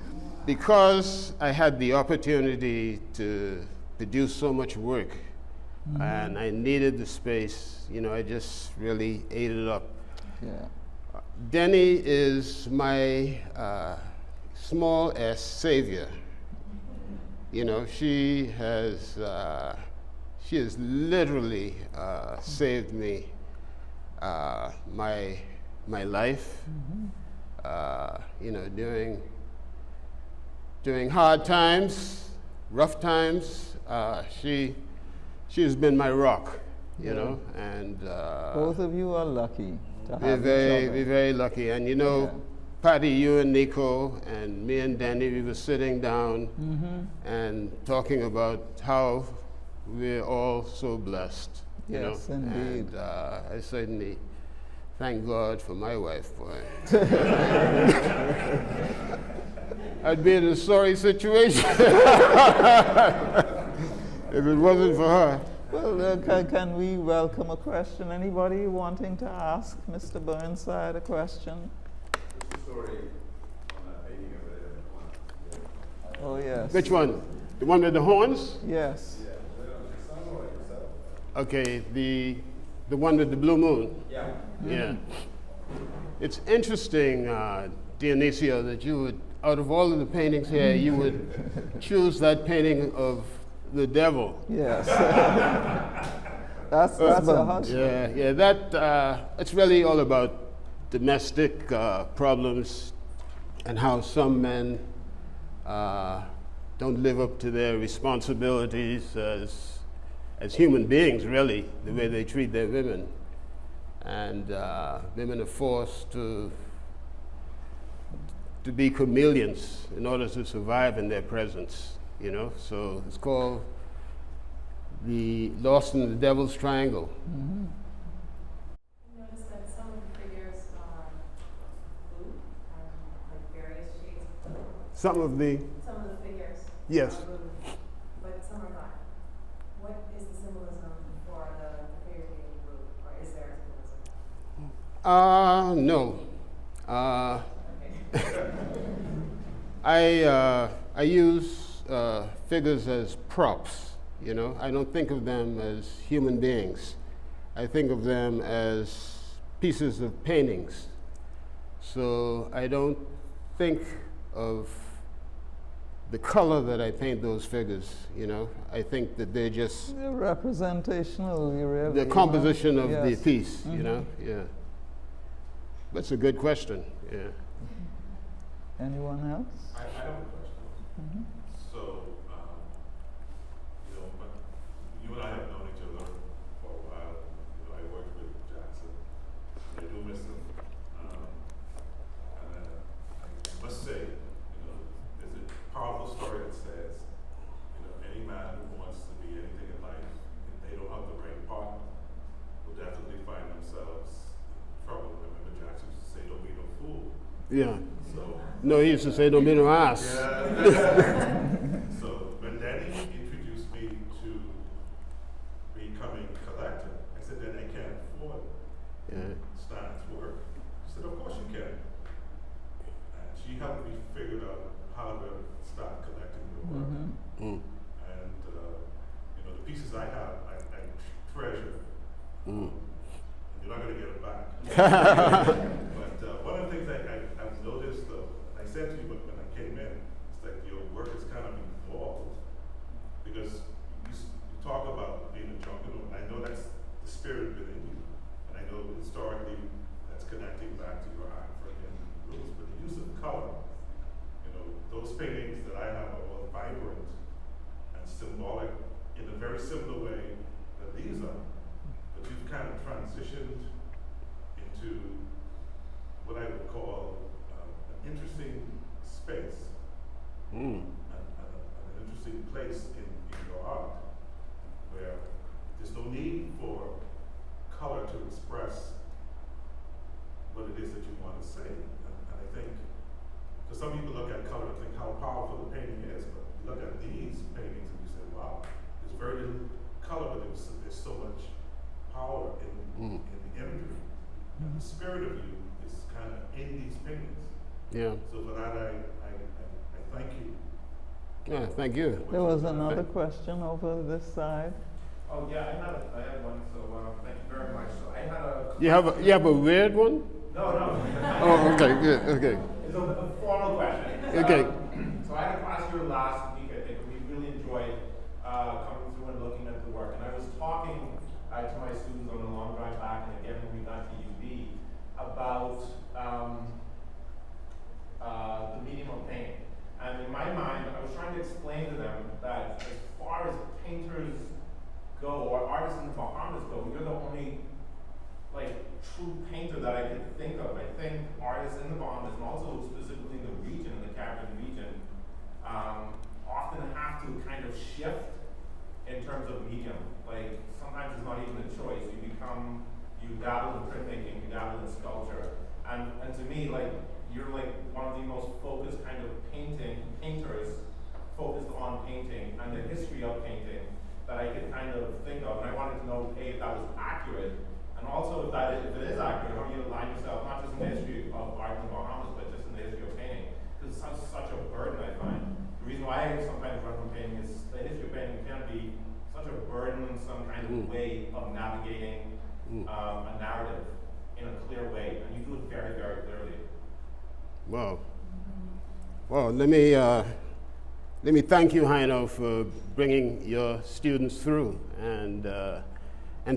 because I had the opportunity to produced so much work, and I needed the space. You know, I just really ate it up. Yeah. Denny is my small s savior. You know, she has literally saved me, my life. You know, during hard times, rough times, she has been my rock. You know, and both of you are lucky to have we're very lucky. And you know, Patty, you and Nico and me and Danny, we were sitting down and talking about how we're all so blessed. You know? Indeed. And I certainly thank God for my wife, boy. I'd be in a sorry situation if it wasn't for her. Well, can we welcome a question? Anybody wanting to ask Mr. Burnside a question? What's the story on that painting over there? Oh, yes. Which one? The one with the horns? Yes. Yeah, your son or yourself? Okay, the one with the blue moon. Yeah. Yeah. It's interesting, Dionisio, that you would, out of all of the paintings here, you would choose that painting of the devil. Yes. that's a husband. Yeah. That it's really all about domestic problems and how some men don't live up to their responsibilities as human beings, really, the way they treat their women. And women are forced to be chameleons in order to survive in their presence, you know? So it's called the Lost in the Devil's Triangle. I noticed that some of the figures are blue and like various shades of blue. Some of the figures Yes. are blue, but some are not. What is the symbolism for the figures being blue, or is there a symbolism? No. I use figures as props, you know. I don't think of them as human beings. I think of them as pieces of paintings. So I don't think of the color that I paint those figures, you know. I think that they're just They're representational, really. the composition of the Yes. piece, you know. Yeah. That's a good question, yeah. Anyone else? I have a question. So, you know, you and I have known each other for a while. You know, I worked with Jackson. I do miss him. And I must say, you know, there's a powerful story that says, you know, any man who wants to be anything in life, if they don't have the right partner, will definitely find themselves in trouble. Remember Jackson used to say, don't be no fool. Yeah. So, No, he used to say, don't be no ass. so when Danny introduced me to becoming a collector, I said, Danny, I can't afford Yeah. Stan's work. She said, of course you can. And she helped me figure out how to start collecting the work. Mm. And, you know, the pieces I have, I treasure. Mm. And you're not going to get them back. But one of the things I've noticed, though, I said to you when I came in, it's like your work is kind of evolved because you talk about being a jungle, and I know that's the spirit within you, and I know historically that's connecting back to your African roots, but the use of color, you know, those paintings that I have are all vibrant and symbolic in a very similar way that these are, but you've kind of transitioned into what I would call an interesting space, Mm. an interesting place in your art, where there's no need for color to express what it is that you want to say. And I think, because some people look at color and think how powerful the painting is, but you look at these paintings and you say, wow, there's very little color, but there's so much power in the imagery. And the spirit of you is kind of in these paintings. Yeah. So for that, I thank you. And I think, for some people, you know, when they look at color, they think how powerful the painting is, but you look at these paintings and you say, wow, there's very little color, but there's so much Yeah, thank you. There was another question over this side. Oh yeah, I had one. So thank you very much. So I had a. You have a weird one? No, no. Oh, okay, good, okay. It's a formal question. Okay. So I had a class here last week. I think we really enjoyed coming through and looking at the work. And I was talking to my students on the long drive back, and again when we got to UB, about the medium of painting. And in my mind, I was trying to explain to them that as far as painters go, or artists in the Bahamas go, you're the only true painter that I could think of. I think artists in the Bahamas, and also specifically in the region, in the Caribbean region, often have to kind of shift in terms of medium. Like sometimes it's not even a choice. You dabble in printmaking, you dabble in sculpture, and to me, you're one of the most focused kind of painters focused on painting and the history of painting that I could kind of think of. And I wanted to know, A, if that was accurate, and also if it is accurate, how do you align yourself, not just in the history of art in the Bahamas, but just in the history of painting? Because it's such a burden, I find. The reason why I sometimes run from painting is the history of painting can be such a burden in some kind of way of navigating a narrative in a clear way, and you do it very, very clearly. Well, let me thank you, Heino, for bringing your students through and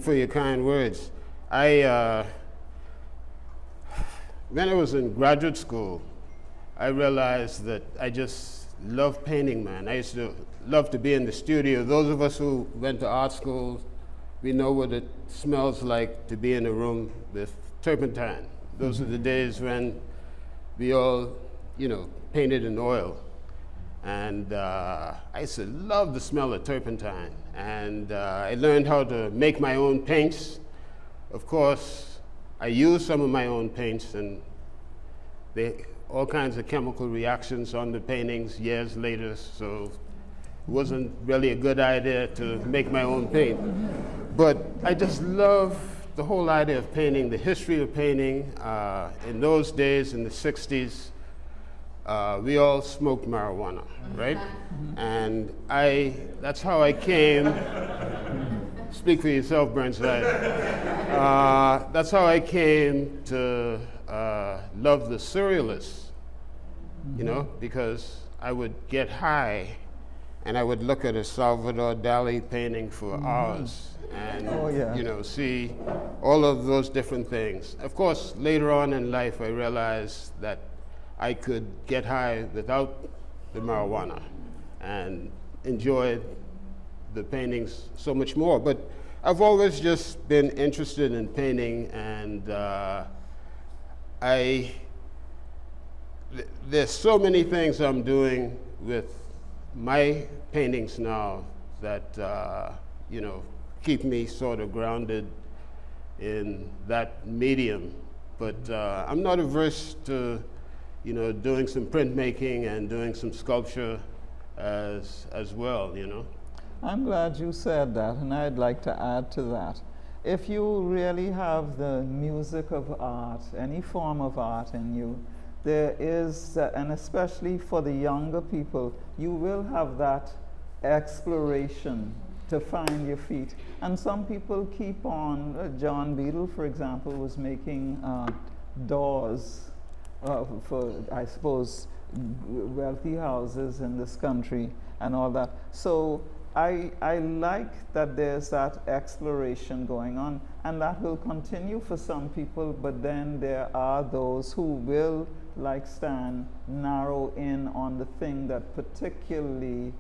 for your kind words. When I was in graduate school, I realized that I just love painting, man. I used to love to be in the studio. Those of us who went to art school, we know what it smells like to be in a room with turpentine. Those are the days when we all, painted in oil. And I used to love the smell of turpentine. And I learned how to make my own paints. Of course, I used some of my own paints, and all kinds of chemical reactions on the paintings years later, so it wasn't really a good idea to make my own paint. But I just love the whole idea of painting, the history of painting. In those days, in the 60s, we all smoked marijuana, right? And that's how I came, speak for yourself, Burnside. That's how I came to love the surrealists, because I would get high and I would look at a Salvador Dali painting for hours and see all of those different things. Of course, later on in life, I realized that I could get high without the marijuana and enjoy the paintings so much more. But I've always just been interested in painting, and there's so many things I'm doing with my paintings now that keep me sort of grounded in that medium. But I'm not averse to doing some printmaking and doing some sculpture as well. I'm glad you said that, and I'd like to add to that. If you really have the music of art, any form of art in you, there is, and especially for the younger people, you will have that exploration to find your feet. And some people keep on, John Beadle, for example, was making doors for, I suppose, wealthy houses in this country and all that. So I like that there's that exploration going on, and that will continue for some people, but then there are those who will, like Stan, narrow in on the thing that particularly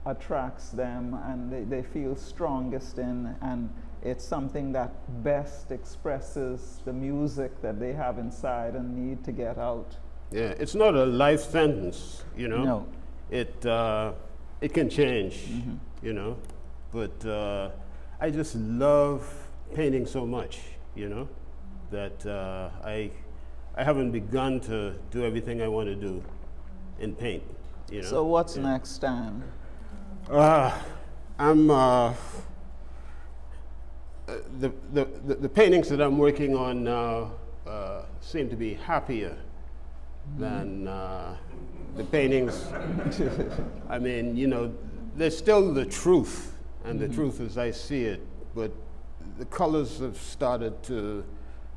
attracts them and they feel strongest in, and it's something that best expresses the music that they have inside and need to get out. Yeah, it's not a life sentence, No. It can change, but I just love painting so much, that I haven't begun to do everything I want to do in paint, So what's next, Stan? I'm the paintings that I'm working on now seem to be happier than the paintings. I mean, you know, there's still the truth, and the truth as I see it, but the colors have started to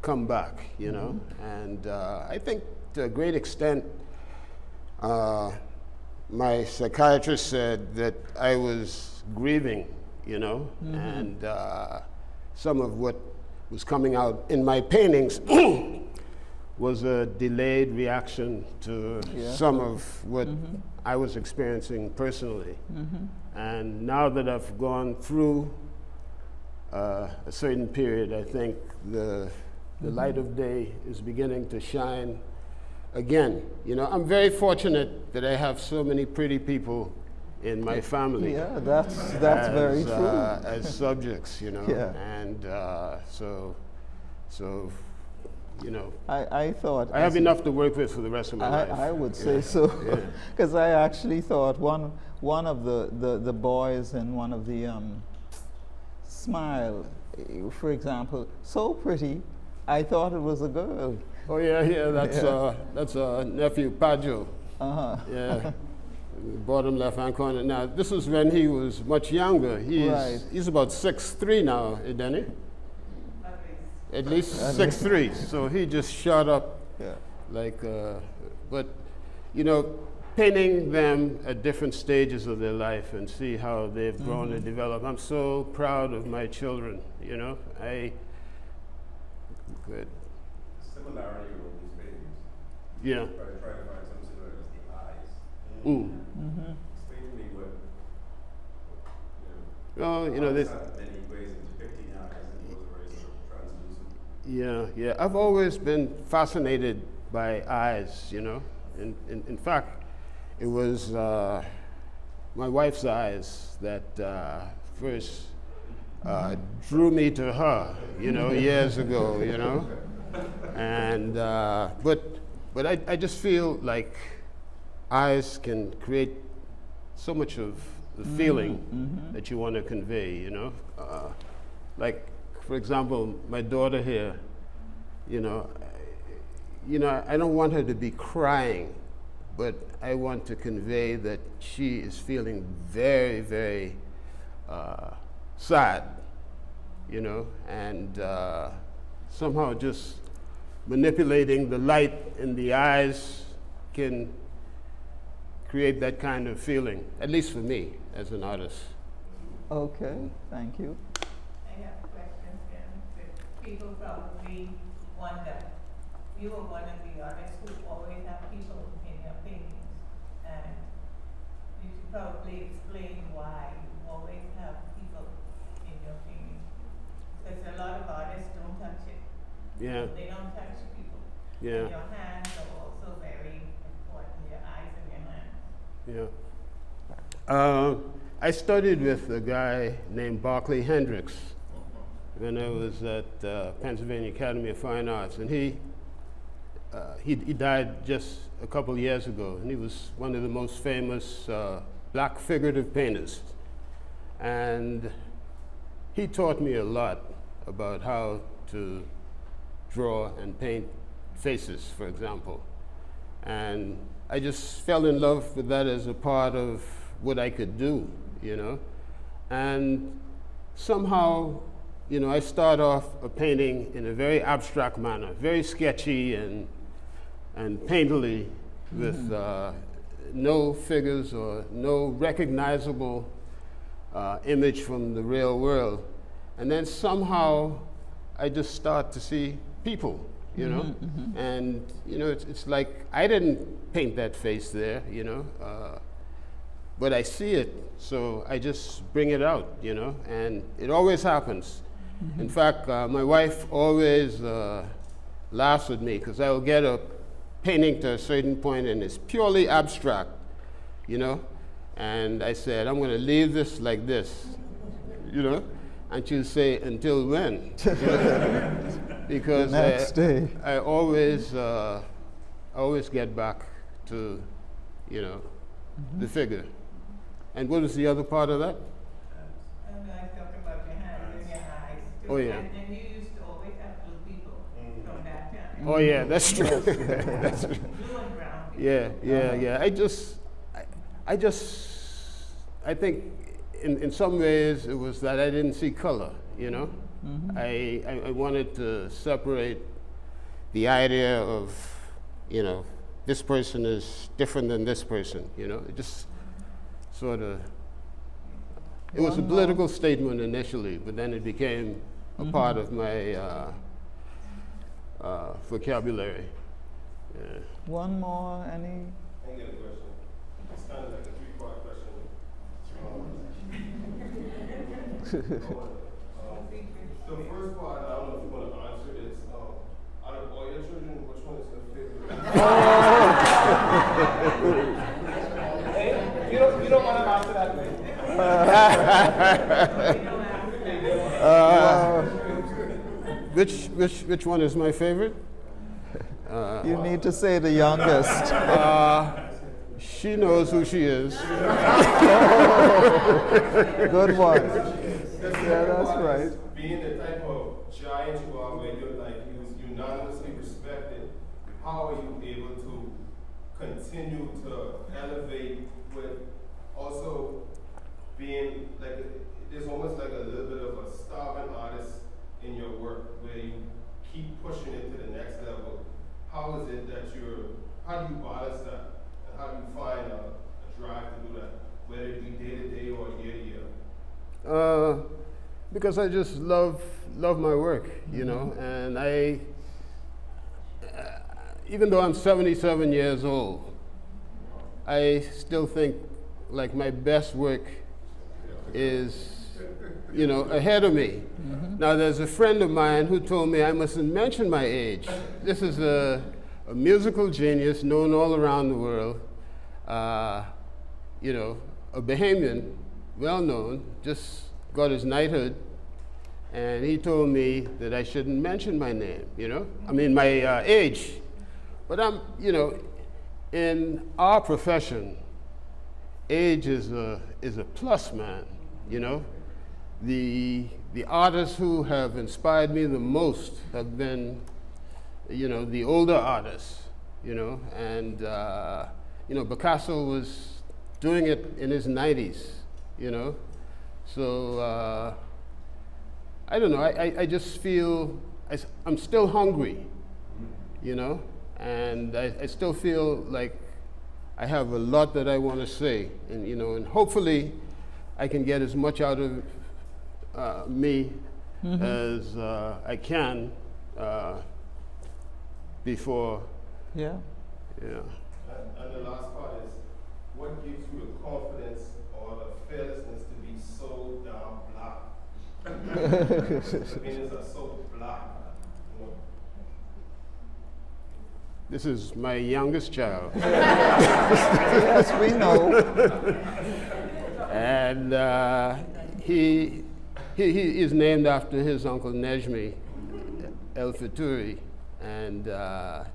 come back, you know, and I think to a great extent, my psychiatrist said that I was grieving, you know, and some of what was coming out in my paintings was a delayed reaction to some of what I was experiencing personally. And now that I've gone through a certain period, I think the light of day is beginning to shine again. You know, I'm very fortunate that I have so many pretty people in my family. Yeah, that's very true. As subjects, you know, and so, you know, I thought I have enough to work with for the rest of my life. I would say so, because I actually thought one of the boys in one of the Smile, for example, so pretty, I thought it was a girl. Oh yeah, that's nephew Pajo. Yeah, bottom left-hand corner. Now this is when he was much younger. He's about 6'3" now, isn't he? At least 6'3". So he just shot up like, but you know, painting them at different stages of their life and see how they've grown and developed. I'm so proud of my children, you know. Good. Similarity with these paintings. Yeah. But I try to find some similarities, the eyes. Explain to me what, well, you know, this. Many ways of depicting eyes, and those are very sort of translucent. Yeah. I've always been fascinated by eyes, you know. In fact, it was my wife's eyes that first drew me to her, you know, years ago, you know. And but I just feel like eyes can create so much of the feeling that you want to convey, you know. Like, for example, my daughter here, you know, I don't want her to be crying, but I want to convey that she is feeling very, very sad, you know, and somehow just manipulating the light in the eyes can create that kind of feeling, at least for me as an artist. Okay, thank you. I have a question, Stan. People probably wonder, you are one of the artists who always have people in your paintings, and you should probably explain why you always have people in your paintings. Because a lot of artists don't touch it. Yeah. They don't touch people. Yeah. And your hands are also very important, your eyes and your hands. Yeah. I studied with a guy named Barclay Hendricks when I was at Pennsylvania Academy of Fine Arts, and he died just a couple years ago, and he was one of the most famous black figurative painters. And he taught me a lot about how to draw and paint faces, for example. And I just fell in love with that as a part of what I could do, you know. And somehow, you know, I start off a painting in a very abstract manner, very sketchy and painterly, with no figures or no recognizable image from the real world. And then somehow I just start to see people, you know? And, you know, it's like I didn't paint that face there, you know? But I see it, so I just bring it out, you know? And it always happens. In fact, my wife always laughs with me, because I'll get a painting to a certain point and it's purely abstract, you know? And I said, I'm going to leave this like this, you know? And she'll say, until when? Because I always get back to, you know, the figure. And what was the other part of that? I talked about your hands and your eyes too. Oh, yeah. And you used to always have blue people from that time. Oh yeah, that's true. That's true. Blue and brown. Yeah. I think in some ways it was that I didn't see color, you know? I wanted to separate the idea of, you know, this person is different than this person, you know? It just sort of, it was a political statement initially, but then it became a part of my vocabulary. Yeah. One more, any? I get a question. It's kind of like a three-part question. The first part, I don't know if you want to answer it. It's out of all your children, which one is your favorite? You don't want to answer that way. Which one is my favorite? You need to say the youngest. She knows who she is. Good one. Yeah, that's right. Being the type of giant you are, where you're like you're unanimously respected, how are you able to continue to elevate with also being like there's almost like a little bit of a starving artist in your work where you keep pushing it to the next level? How is it that how do you balance that? And how do you find a drive to do that, whether it be day to day or year to year? Because I just love my work, you know, and even though I'm 77 years old, I still think like my best work is, you know, ahead of me. Now there's a friend of mine who told me I mustn't mention my age. This is a musical genius known all around the world, you know, a Bahamian, well known, just got his knighthood, and he told me that I shouldn't mention my name, you know, I mean my age. But I'm, you know, in our profession, age is a plus, man, you know. The artists who have inspired me the most have been, you know, the older artists, you know, and, you know, Picasso was doing it in his 90s, you know. So, I don't know, I just feel, I'm still hungry, you know, and I still feel like I have a lot that I want to say, and, you know, and hopefully I can get as much out of me as I can before. Yeah. And the last part is, what gives you the confidence or the fearlessness to be so damn black? Brazilians are so black. You know? This is my youngest child. Yes, we know. And he is named after his uncle Nejmi El Fituri, and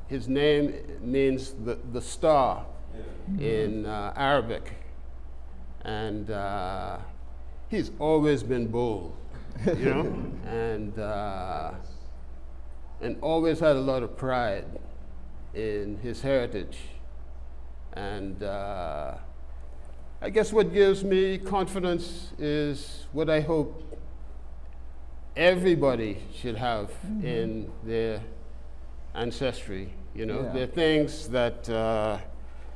his name means the star in Arabic, and he's always been bold, you know, and always had a lot of pride in his heritage, and I guess what gives me confidence is what I hope everybody should have in their ancestry. You know, there are things that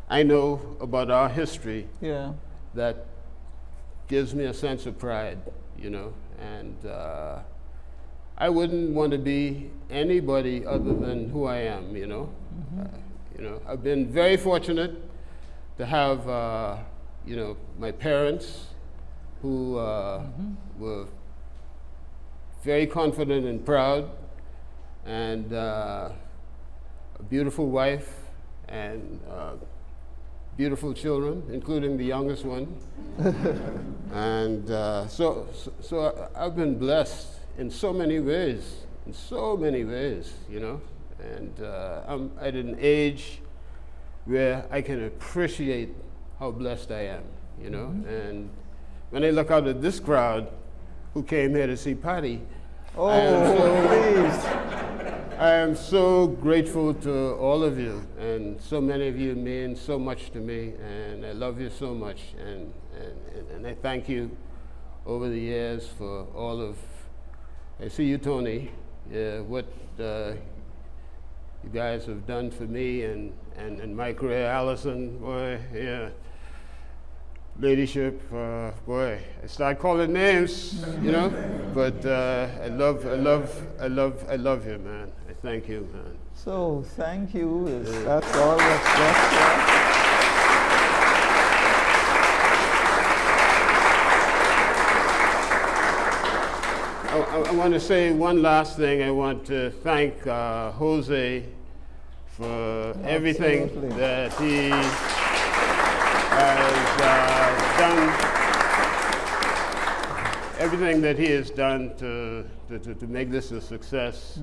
I know about our history that gives me a sense of pride, you know, and I wouldn't want to be anybody other than who I am, you know. You know, I've been very fortunate to have, you know, my parents who were very confident and proud, and a beautiful wife and beautiful children, including the youngest one. And so I've been blessed in so many ways, you know. And I'm at an age where I can appreciate how blessed I am, you know. And when I look out at this crowd who came here to see Patty, please. I am so grateful to all of you, and so many of you mean so much to me, and I love you so much, and I thank you over the years for all of, I see you, Tony, what you guys have done for me and my career. Allison, boy, yeah. Ladyship, boy, I start calling names, you know, but I love you, man. I thank you, man. So thank you. That's all that's left. I want to say one last thing. I want to thank Jose for everything that he has done, everything that he has done to make this a success.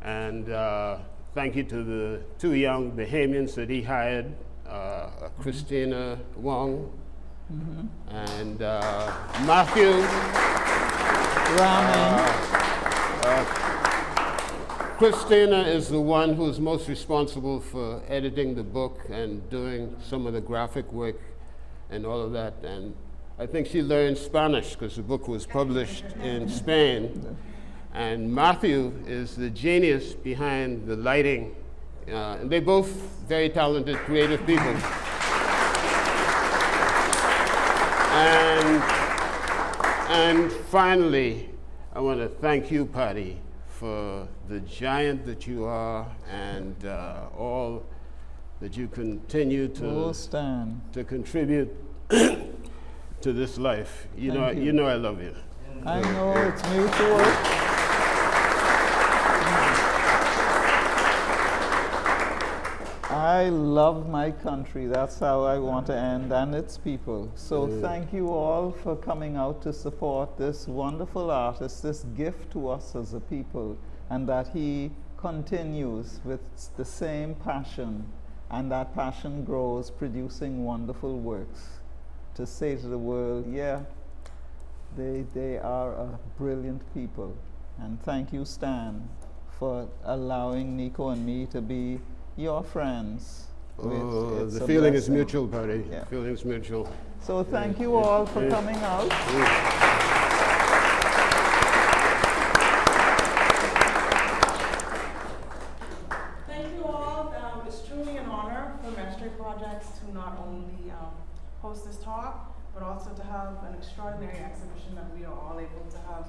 And thank you to the 2 young Bahamians that he hired, Christina Wong and Matthew. Christina is the one who's most responsible for editing the book and doing some of the graphic work and all of that. And I think she learned Spanish because the book was published in Spain. And Matthew is the genius behind the lighting. And they're both very talented, creative people. And finally, I want to thank you, Patty, for the giant that you are and all that you continue to contribute to this life. You know I love you. I know it's mutual. I love my country. That's how I want to end, and its people. So thank you all for coming out to support this wonderful artist, this gift to us as a people, and that he continues with the same passion, and that passion grows, producing wonderful works to say to the world, yeah, they are a brilliant people. And thank you, Stan, for allowing Nico and me to be your friends. The feeling is mutual, Patty. Yeah. The feeling is mutual. So thank you all for coming out. Thank you all. It's truly an honor for Mestre Projects to not only host this talk, but also to have an extraordinary exhibition that we are all able to have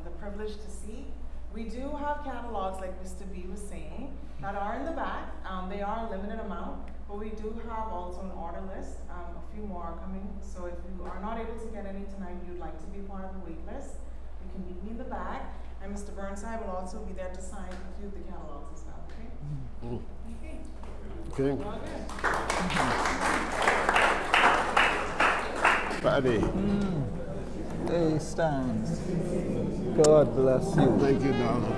the privilege to see. We do have catalogs, like Mr. B was saying, that are in the back. They are a limited amount, but we do have also an order list. A few more are coming, so if you are not able to get any tonight, you'd like to be part of the wait list, you can meet me in the back, and Mr. Burnside will also be there to sign a few of the catalogs as well, okay? Okay. Patty. Hey, Stan. God bless you. Thank you, darling.